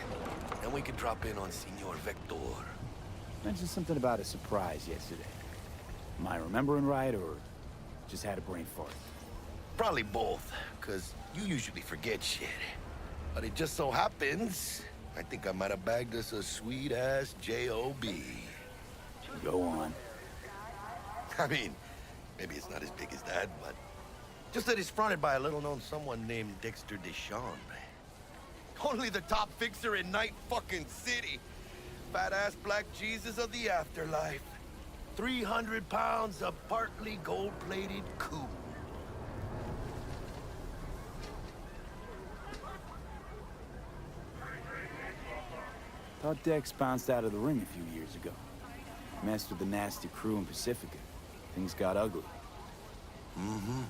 Then we can drop in on Senor Vector. Mentioned something about a surprise yesterday. Am I remembering right, or just had a brain fart? Probably both, because you usually forget shit. But it just so happens, I think I might have bagged us a sweet-ass J.O.B. Go on. I mean, maybe it's not as big as that, but just that it's fronted by a little-known someone named Dexter Deschamps. Only the top fixer in Night fucking City. Fat-ass black Jesus of the afterlife. 300 pounds of partly gold-plated cool. Thought Dex bounced out of the ring a few years ago. Messed with the nasty crew in Pacifica. Things got ugly. Mm-hmm.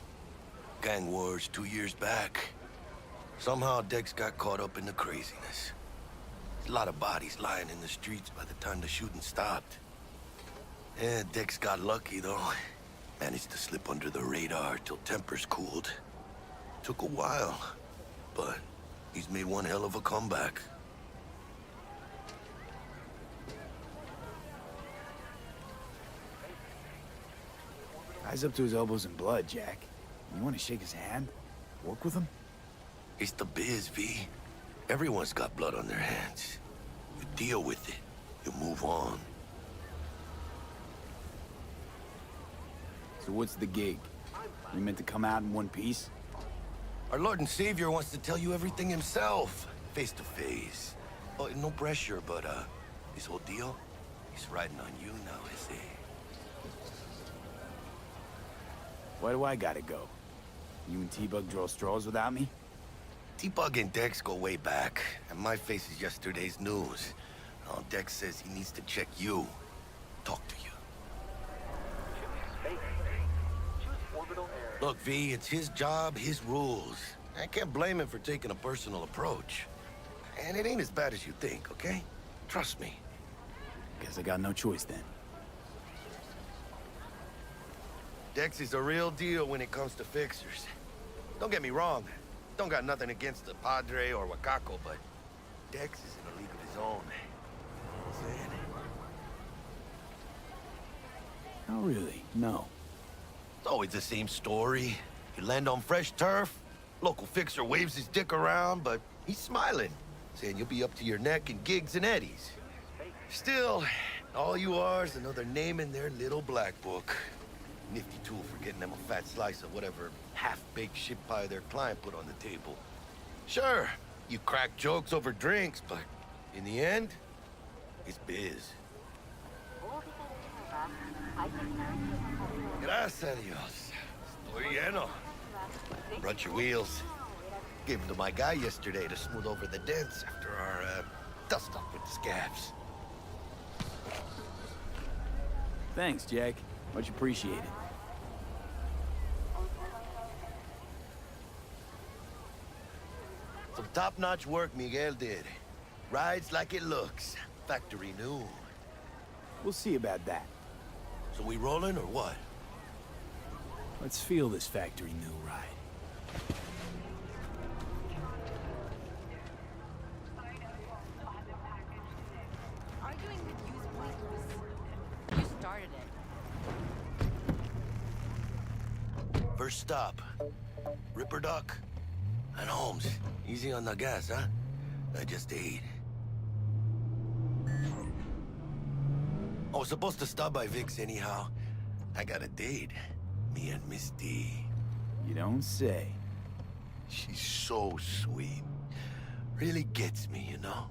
Gang wars 2 years back. Somehow Dex got caught up in the craziness. There's a lot of bodies lying in the streets by the time the shooting stopped. Yeah, Dex got lucky, though. Managed to slip under the radar till tempers cooled. Took a while, but he's made one hell of a comeback. Guy's up to his elbows in blood, Jack. You want to shake his hand? Work with him? It's the biz, V. Everyone's got blood on their hands. You deal with it. You move on. So what's the gig? We meant to come out in one piece? Our Lord and Savior wants to tell you everything himself, face to face. Oh, no pressure, but, this whole deal, he's riding on you now, is he? Why do I gotta go? You and T-Bug draw straws without me? T-Bug and Dex go way back, and my face is yesterday's news. Oh, Dex says he needs to check you. Talk to you. Look, V, it's his job, his rules. I can't blame him for taking a personal approach. And it ain't as bad as you think, okay? Trust me. Guess I got no choice then. Dex is a real deal when it comes to fixers. Don't get me wrong. Don't got nothing against the Padre or Wakako, but Dex is in a league of his own. Saying? Oh, really? No. It's always the same story. You land on fresh turf, local fixer waves his dick around, but he's smiling, saying you'll be up to your neck in gigs and eddies. Still, all you are is another name in their little black book. Nifty tool for getting them a fat slice of whatever half-baked shit pie their client put on the table. Sure, you crack jokes over drinks, but in the end, it's biz. Gracias a Dios. Estoy lleno. Brought your wheels. Gave them to my guy yesterday to smooth over the dents after our, dust-up with the scabs. Thanks, Jack. Much appreciated. Some top-notch work Miguel did. Rides like it looks. Factory new. We'll see about that. So we rolling or what? Let's feel this factory new ride. Arguing with you's pointless. You started it. First stop. Ripper Duck. And Holmes. Easy on the gas, huh? I just ate. I was supposed to stop by Vic's anyhow. I got a date. Me and Miss D. You don't say. She's so sweet. Really gets me, you know?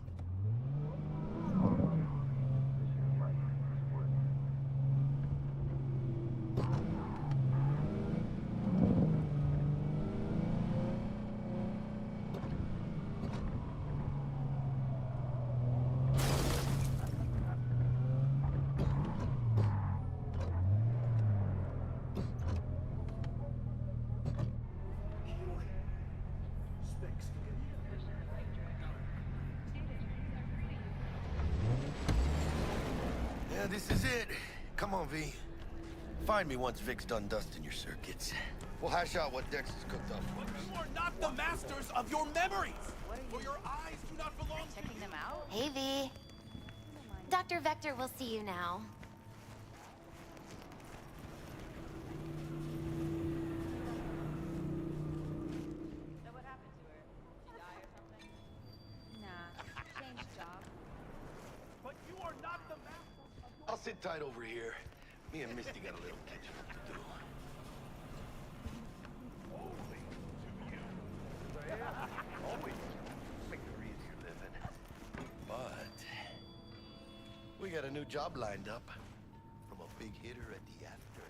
Yeah, this is it. Come on, V. Find me once Vic's done dusting your circuits. We'll hash out what Dex has cooked up for us. You are not the masters of your memories! For your eyes do not belong to you! Checking them out? Hey, V. Dr. Vector will see you now. So what happened to her? She die or something? Nah, changed job. But you are not the masters of your... I'll sit tight over here. Me and Misty got a little catching up to do. Always make it easier living. But we got a new job lined up from a big hitter at the after.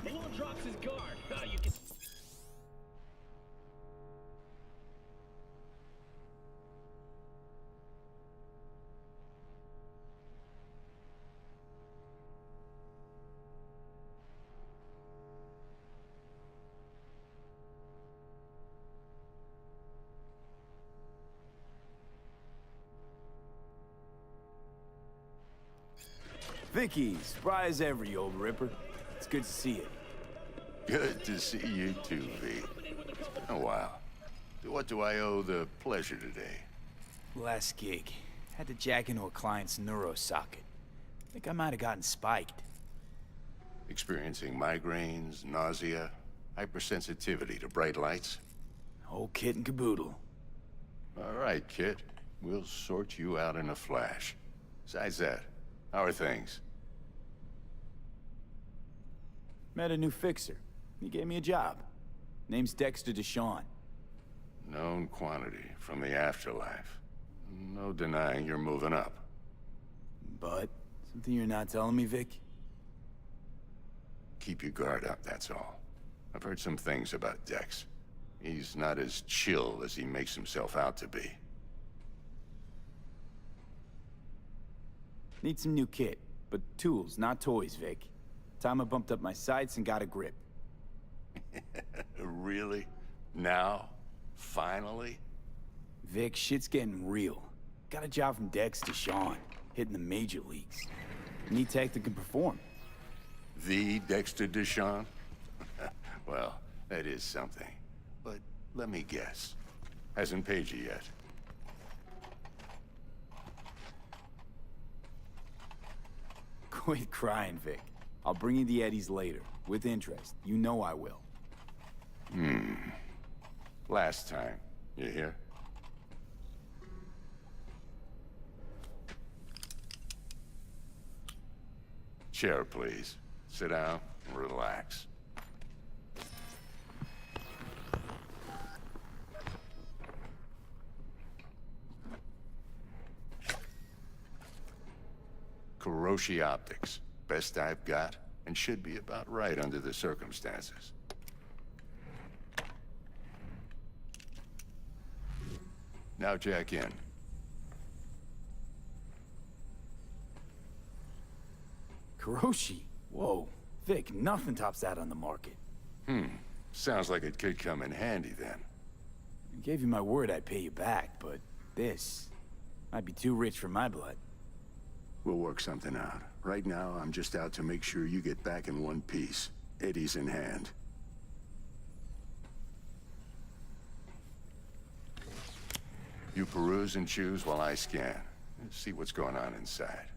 Malone drops his guard. Ah, you can... Vicky, spry as ever, you old ripper. It's good to see you. Good to see you too, V. Oh, wow. To what do I owe the pleasure today? Last gig. Had to jack into a client's neurosocket. Think I might have gotten spiked. Experiencing migraines, nausea, hypersensitivity to bright lights? Whole kit and caboodle. All right, kid. We'll sort you out in a flash. Besides that, how are things? Met a new fixer. He gave me a job. Name's Dexter Deshawn. Known quantity from the afterlife. No denying you're moving up. But, something you're not telling me, Vic? Keep your guard up, that's all. I've heard some things about Dex. He's not as chill as he makes himself out to be. Need some new kit, but tools, not toys, Vic. Time I bumped up my sights and got a grip. Really? Now? Finally? Vic, shit's getting real. Got a job from Dex to Sean, hitting the major leagues. Need tech that can perform. The Dexter Deshawn? Well, that is something. But let me guess. Hasn't paid you yet. Quit crying, Vic. I'll bring you the eddies later, with interest. You know I will. Last time. You hear? Chair, please. Sit down and relax. Kuroshi Optics. Best I've got, and should be about right under the circumstances. Now jack in. Kuroshi? Whoa. Vic, nothing tops that on the market. Sounds like it could come in handy then. I gave you my word I'd pay you back, but this might be too rich for my blood. We'll work something out. Right now, I'm just out to make sure you get back in one piece. Eddie's in hand. You peruse and choose while I scan. See what's going on inside.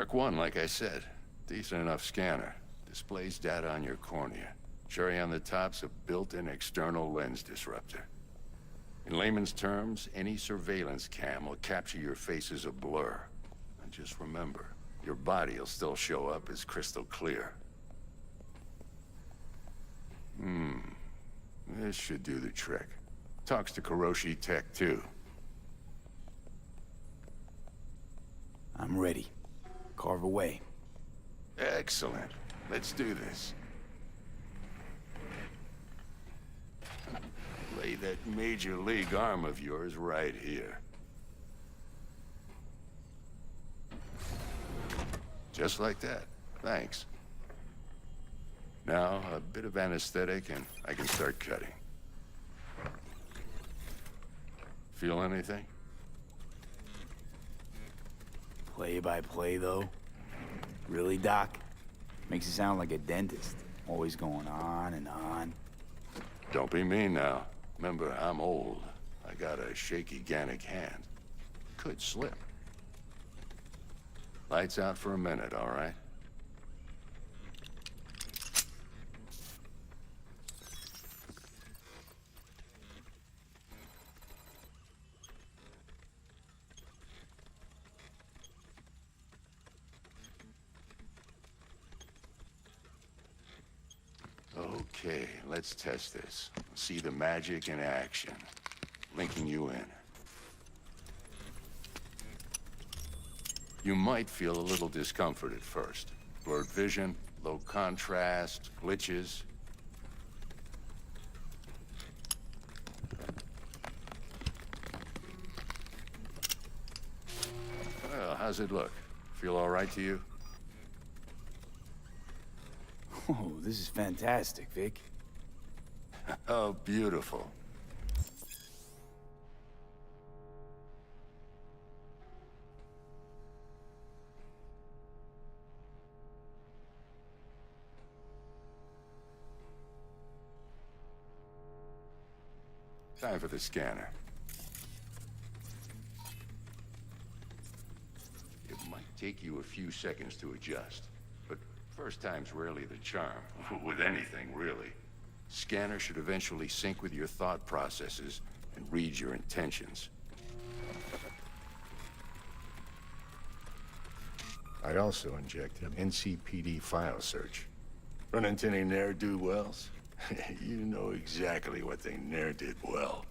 Mark 1, like I said. Decent enough scanner. Displays data on your cornea. Cherry on the top's a built-in external lens disruptor. In layman's terms, any surveillance cam will capture your face as a blur. And just remember, your body will still show up as crystal clear. This should do the trick. Talks to Kuroshi Tech, too. I'm ready. Carve away. Excellent. Let's do this. Lay that major league arm of yours right here. Just like that. Thanks. Now, a bit of anesthetic and I can start cutting. Feel anything? Play by play, though? Really, Doc? Makes you sound like a dentist. Always going on and on. Don't be mean now. Remember, I'm old. I got a shaky Gannic hand. Could slip. Lights out for a minute, all right? Okay, let's test this. See the magic in action. Linking you in. You might feel a little discomfort at first. Blurred vision, low contrast, glitches. Well, how's it look? Feel all right to you? Oh, this is fantastic, Vic. Oh, beautiful. Time for the scanner. It might take you a few seconds to adjust, but first time's rarely the charm. With anything, really. Scanner should eventually sync with your thought processes and read your intentions. I also inject an NCPD file search. Run into any ne'er-do-wells? You know exactly what they ne'er did well.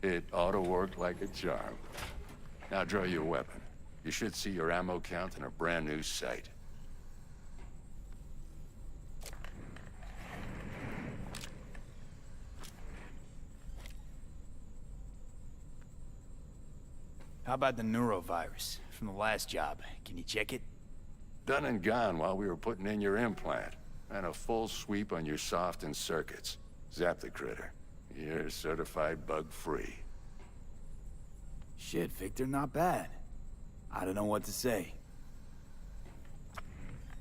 It ought to work like a charm. Now draw your weapon. You should see your ammo count in a brand new sight. How about the neurovirus from the last job? Can you check it? Done and gone while we were putting in your implant. And a full sweep on your soft and circuits. Zap the critter. You're certified bug-free. Shit, Victor, not bad. I don't know what to say.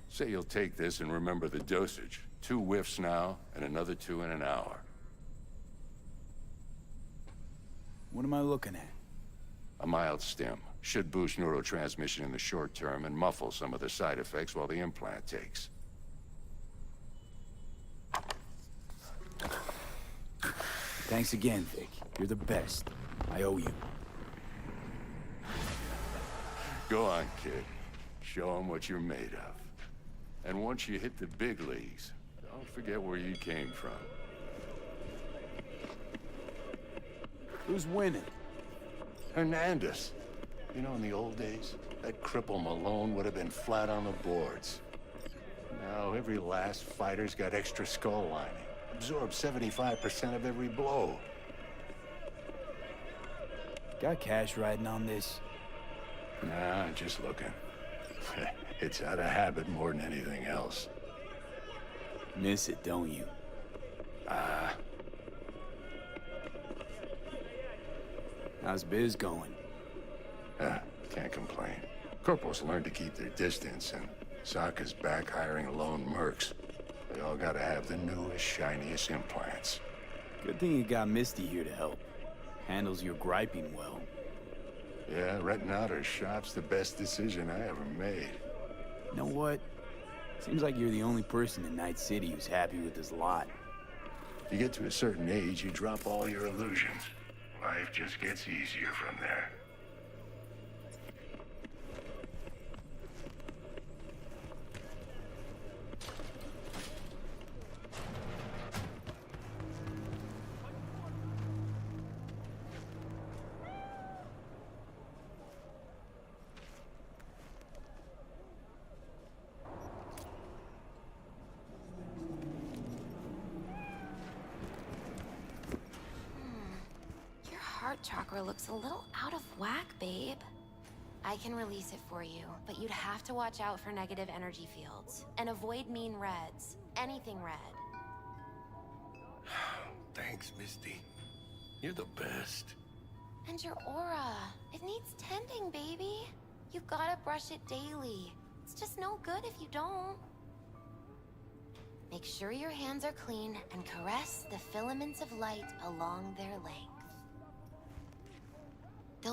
Say you'll take this and remember the dosage. 2 whiffs now, and another 2 in an hour. What am I looking at? A mild stim. Should boost neurotransmission in the short term and muffle some of the side effects while the implant takes. Thanks again, Vic. You're the best. I owe you. Go on, kid. Show 'em what you're made of. And once you hit the big leagues, don't forget where you came from. Who's winning? Hernandez. You know, in the old days, that cripple Malone would have been flat on the boards. Now, every last fighter's got extra skull lining. Absorbs 75% of every blow. Got cash riding on this? Nah, just looking. It's out of habit more than anything else. Miss it, don't you? How's biz going? Can't complain. Corporals learn to keep their distance, and Sokka's back hiring lone mercs. They all gotta have the newest, shiniest implants. Good thing you got Misty here to help. Handles your griping well. Yeah, renting out her shop's the best decision I ever made. You know what? Seems like you're the only person in Night City who's happy with this lot. You get to a certain age, you drop all your illusions. Life just gets easier from there. Heart chakra looks a little out of whack, babe. I can release it for you, but you'd have to watch out for negative energy fields and avoid mean reds. Anything red. Thanks, Misty. You're the best. And your aura. It needs tending, baby. You gotta brush it daily. It's just no good if you don't. Make sure your hands are clean and caress the filaments of light along their length.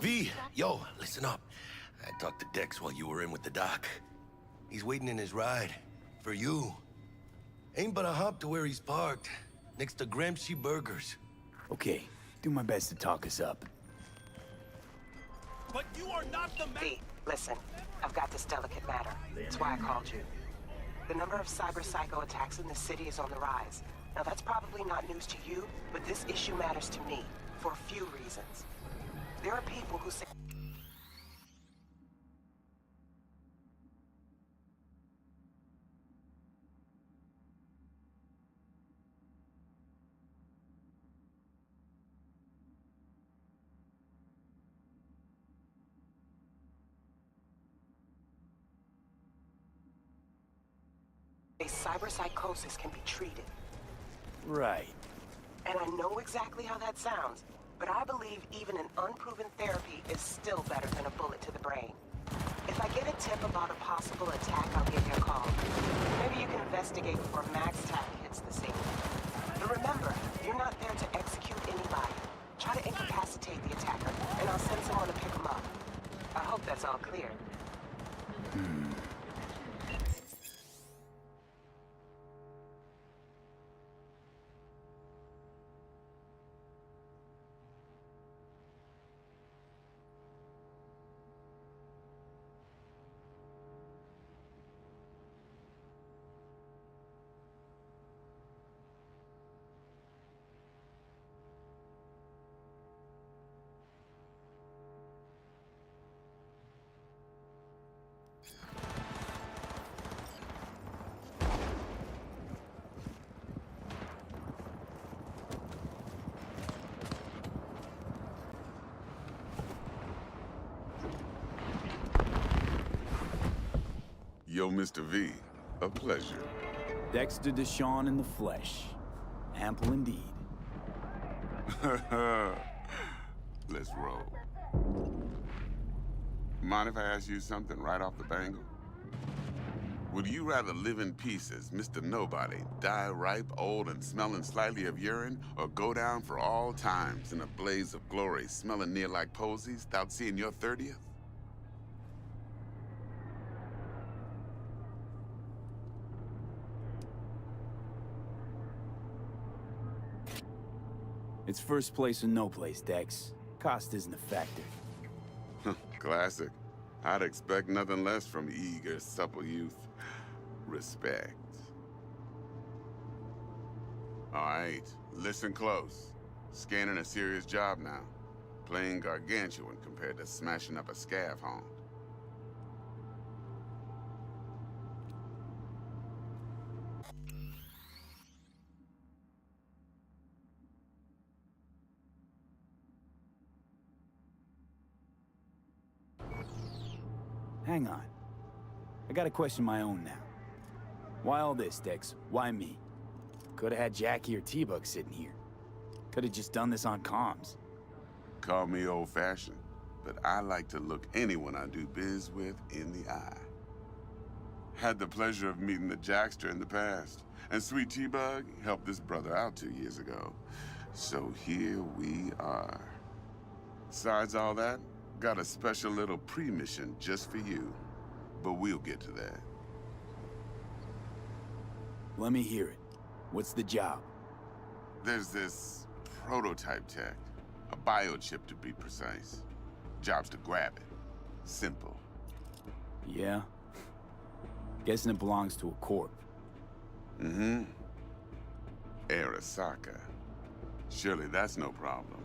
V, yo, listen up. I talked to Dex while you were in with the doc. He's waiting in his ride. For you. Ain't but a hop to where he's parked. Next to Gramsci Burgers. Okay, do my best to talk us up. But you are not the man. V, listen. I've got this delicate matter. That's why I called you. The number of cyber-psycho attacks in the city is on the rise. Now that's probably not news to you, but this issue matters to me. For a few reasons. There are people who say... cyberpsychosis can be treated. Right. And I know exactly how that sounds, but I believe even an unproven therapy is still better than a bullet to the brain. If I get a tip about a possible attack, I'll give you a call. Maybe you can investigate before Max Tack hits the scene. But remember, you're not there to execute anybody. Try to incapacitate the attacker, and I'll send someone to pick him up. I hope that's all clear. Yo, Mr. V, a pleasure. Dexter Deshawn in the flesh. Ample indeed. Let's roll. Mind if I ask you something right off the bangle? Would you rather live in peace as Mr. Nobody, die ripe, old, and smelling slightly of urine, or go down for all times in a blaze of glory, smelling near like posies, without seeing your 30th? It's first place or no place, Dex. Cost isn't a factor. Classic. I'd expect nothing less from eager, supple youth. respect. All right, listen close. Scanning a serious job now. Playing gargantuan compared to smashing up a scav haunt. Hang on. I gotta question my own now. Why all this, Dex? Why me? Could've had Jackie or T-Bug sitting here. Could've just done this on comms. Call me old-fashioned, but I like to look anyone I do biz with in the eye. Had the pleasure of meeting the Jackster in the past, and Sweet T-Bug helped this brother out 2 years ago. So here we are. Besides all that, got a special little pre-mission just for you. But we'll get to that. Let me hear it. What's the job? There's this prototype tech. A biochip to be precise. Job's to grab it. Simple. Yeah? Guessing it belongs to a corp. Mm-hmm. Arasaka. Surely that's no problem.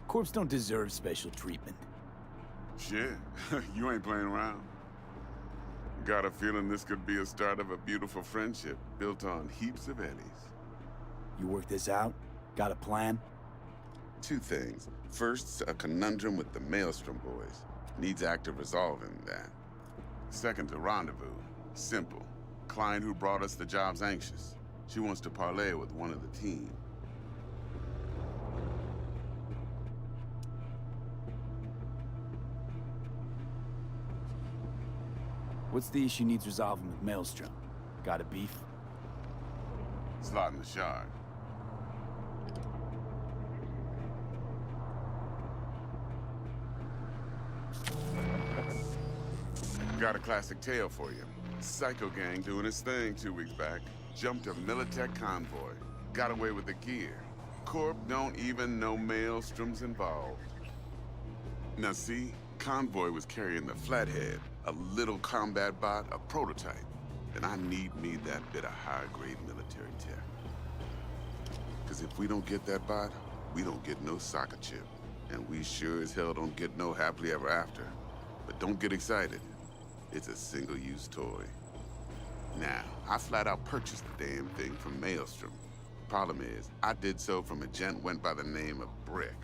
Corps don't deserve special treatment. Shit, you ain't playing around. Got a feeling this could be a start of a beautiful friendship built on heaps of eddies. You work this out? Got a plan? 2 things. First, a conundrum with the Maelstrom boys. Needs active resolving that. Second, a rendezvous. Simple. Client who brought us the job's anxious. She wants to parlay with one of the team. What's the issue needs resolving with Maelstrom? Got a beef? Slot in the shard. Got a classic tale for you. Psycho gang doing his thing 2 weeks back. Jumped a Militech convoy. Got away with the gear. Corp don't even know Maelstrom's involved. Now see, convoy was carrying the Flathead, a little combat bot, a prototype. And I need me that bit of high-grade military tech. Because if we don't get that bot, we don't get no soccer chip. And we sure as hell don't get no happily ever after. But don't get excited. It's a single-use toy. Now, I flat out purchased the damn thing from Maelstrom. Problem is, I did so from a gent went by the name of Brick.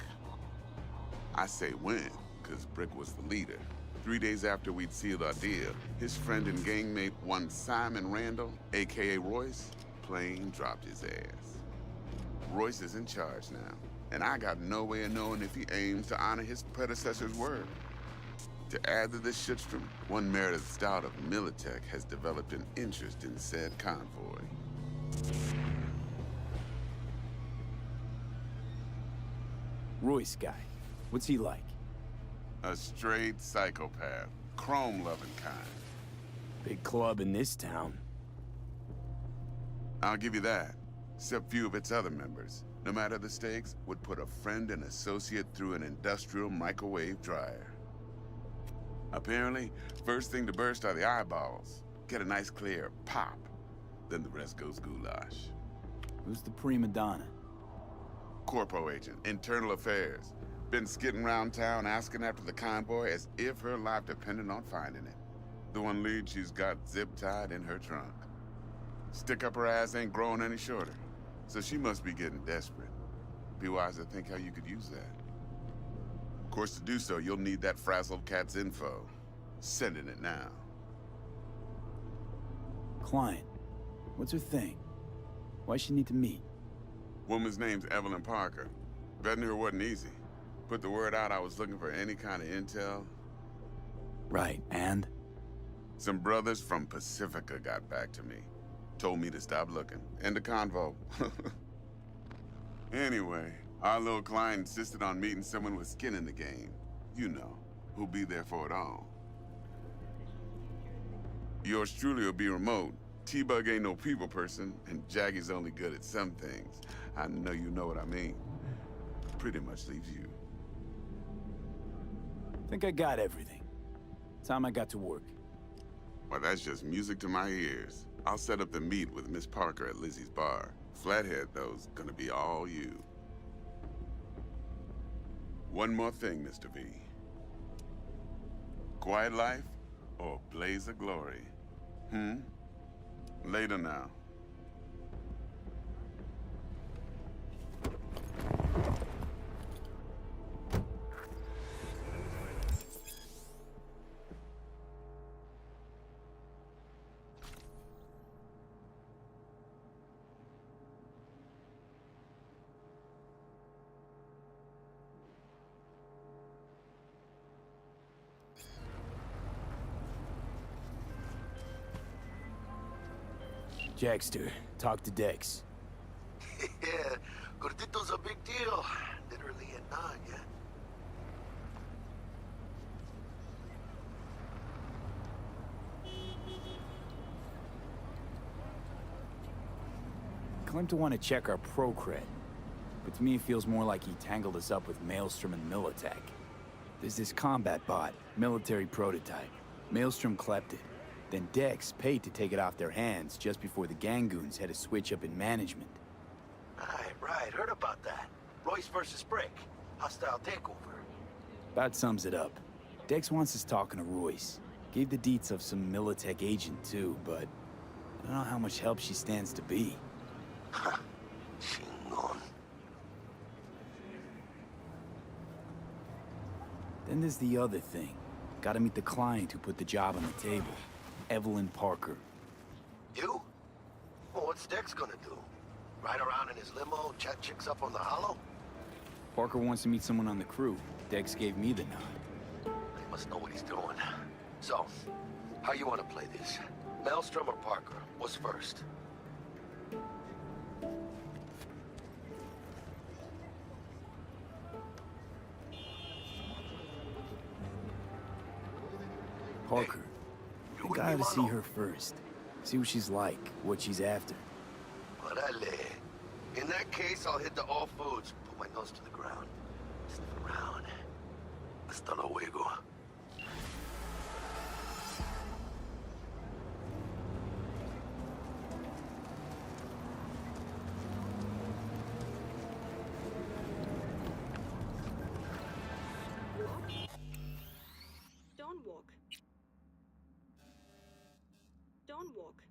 I say when, because Brick was the leader. 3 days after we'd sealed our deal, his friend and gangmate, one Simon Randall, aka Royce, plain dropped his ass. Royce is in charge now, and I got no way of knowing if he aims to honor his predecessor's word. To add to this shitstorm, one Meredith Stout of Militech has developed an interest in said convoy. Royce guy. What's he like? A straight psychopath. Chrome-loving kind. Big club in this town. I'll give you that. Except few of its other members, no matter the stakes, would put a friend and associate through an industrial microwave dryer. Apparently, first thing to burst are the eyeballs. Get a nice clear pop. Then the rest goes goulash. Who's the prima donna? Corpo agent, internal affairs. Been skidding around town asking after the convoy as if her life depended on finding it. The one lead she's got zip-tied in her trunk. Stick up her ass ain't growing any shorter, so she must be getting desperate. Be wise to think how you could use that. Of course, to do so, you'll need that frazzled cat's info. Sending it now. Client. What's her thing? Why she need to meet? Woman's name's Evelyn Parker. Vetting her wasn't easy. Put the word out I was looking for any kind of intel. Right, and? Some brothers from Pacifica got back to me. Told me to stop looking. End the convo. Anyway, our little client insisted on meeting someone with skin in the game. You know, who'll be there for it all. Yours truly will be remote. T-Bug ain't no people person, and Jaggy's only good at some things. I know you know what I mean. Pretty much leaves you. Think I got everything. Time I got to work. Well, that's just music to my ears. I'll set up the meet with Miss Parker at Lizzie's bar. Flathead, though's gonna be all you. One more thing, Mr. V. Quiet life or blaze of glory? Later now. Jackster, talk to Dex. Yeah, Gordito's a big deal. Literally a nod, yeah. Claimed to want to check our pro cred, but to me it feels more like he tangled us up with Maelstrom and Militech. There's this combat bot, military prototype. Maelstrom clept it. Then Dex paid to take it off their hands just before the Gangoons had a switch up in management. Right. Heard about that. Royce versus Brick. Hostile takeover. About sums it up. Dex wants us talking to Royce. Gave the deets of some Militech agent too, but I don't know how much help she stands to be. Chingon. Then there's the other thing. Gotta meet the client who put the job on the table. Evelyn Parker. You? Well, what's Dex gonna do? Ride around in his limo, chat chicks up on the hollow? Parker wants to meet someone on the crew. Dex gave me the nod. He must know what he's doing. So, how you want to play this? Maelstrom or Parker? What's first? Parker. I think I ought to see her first. See what she's like, what she's after. Orale. In that case, I'll hit the all foods, put my nose to the ground, sniff around. Hasta luego. Don't walk. Don't walk.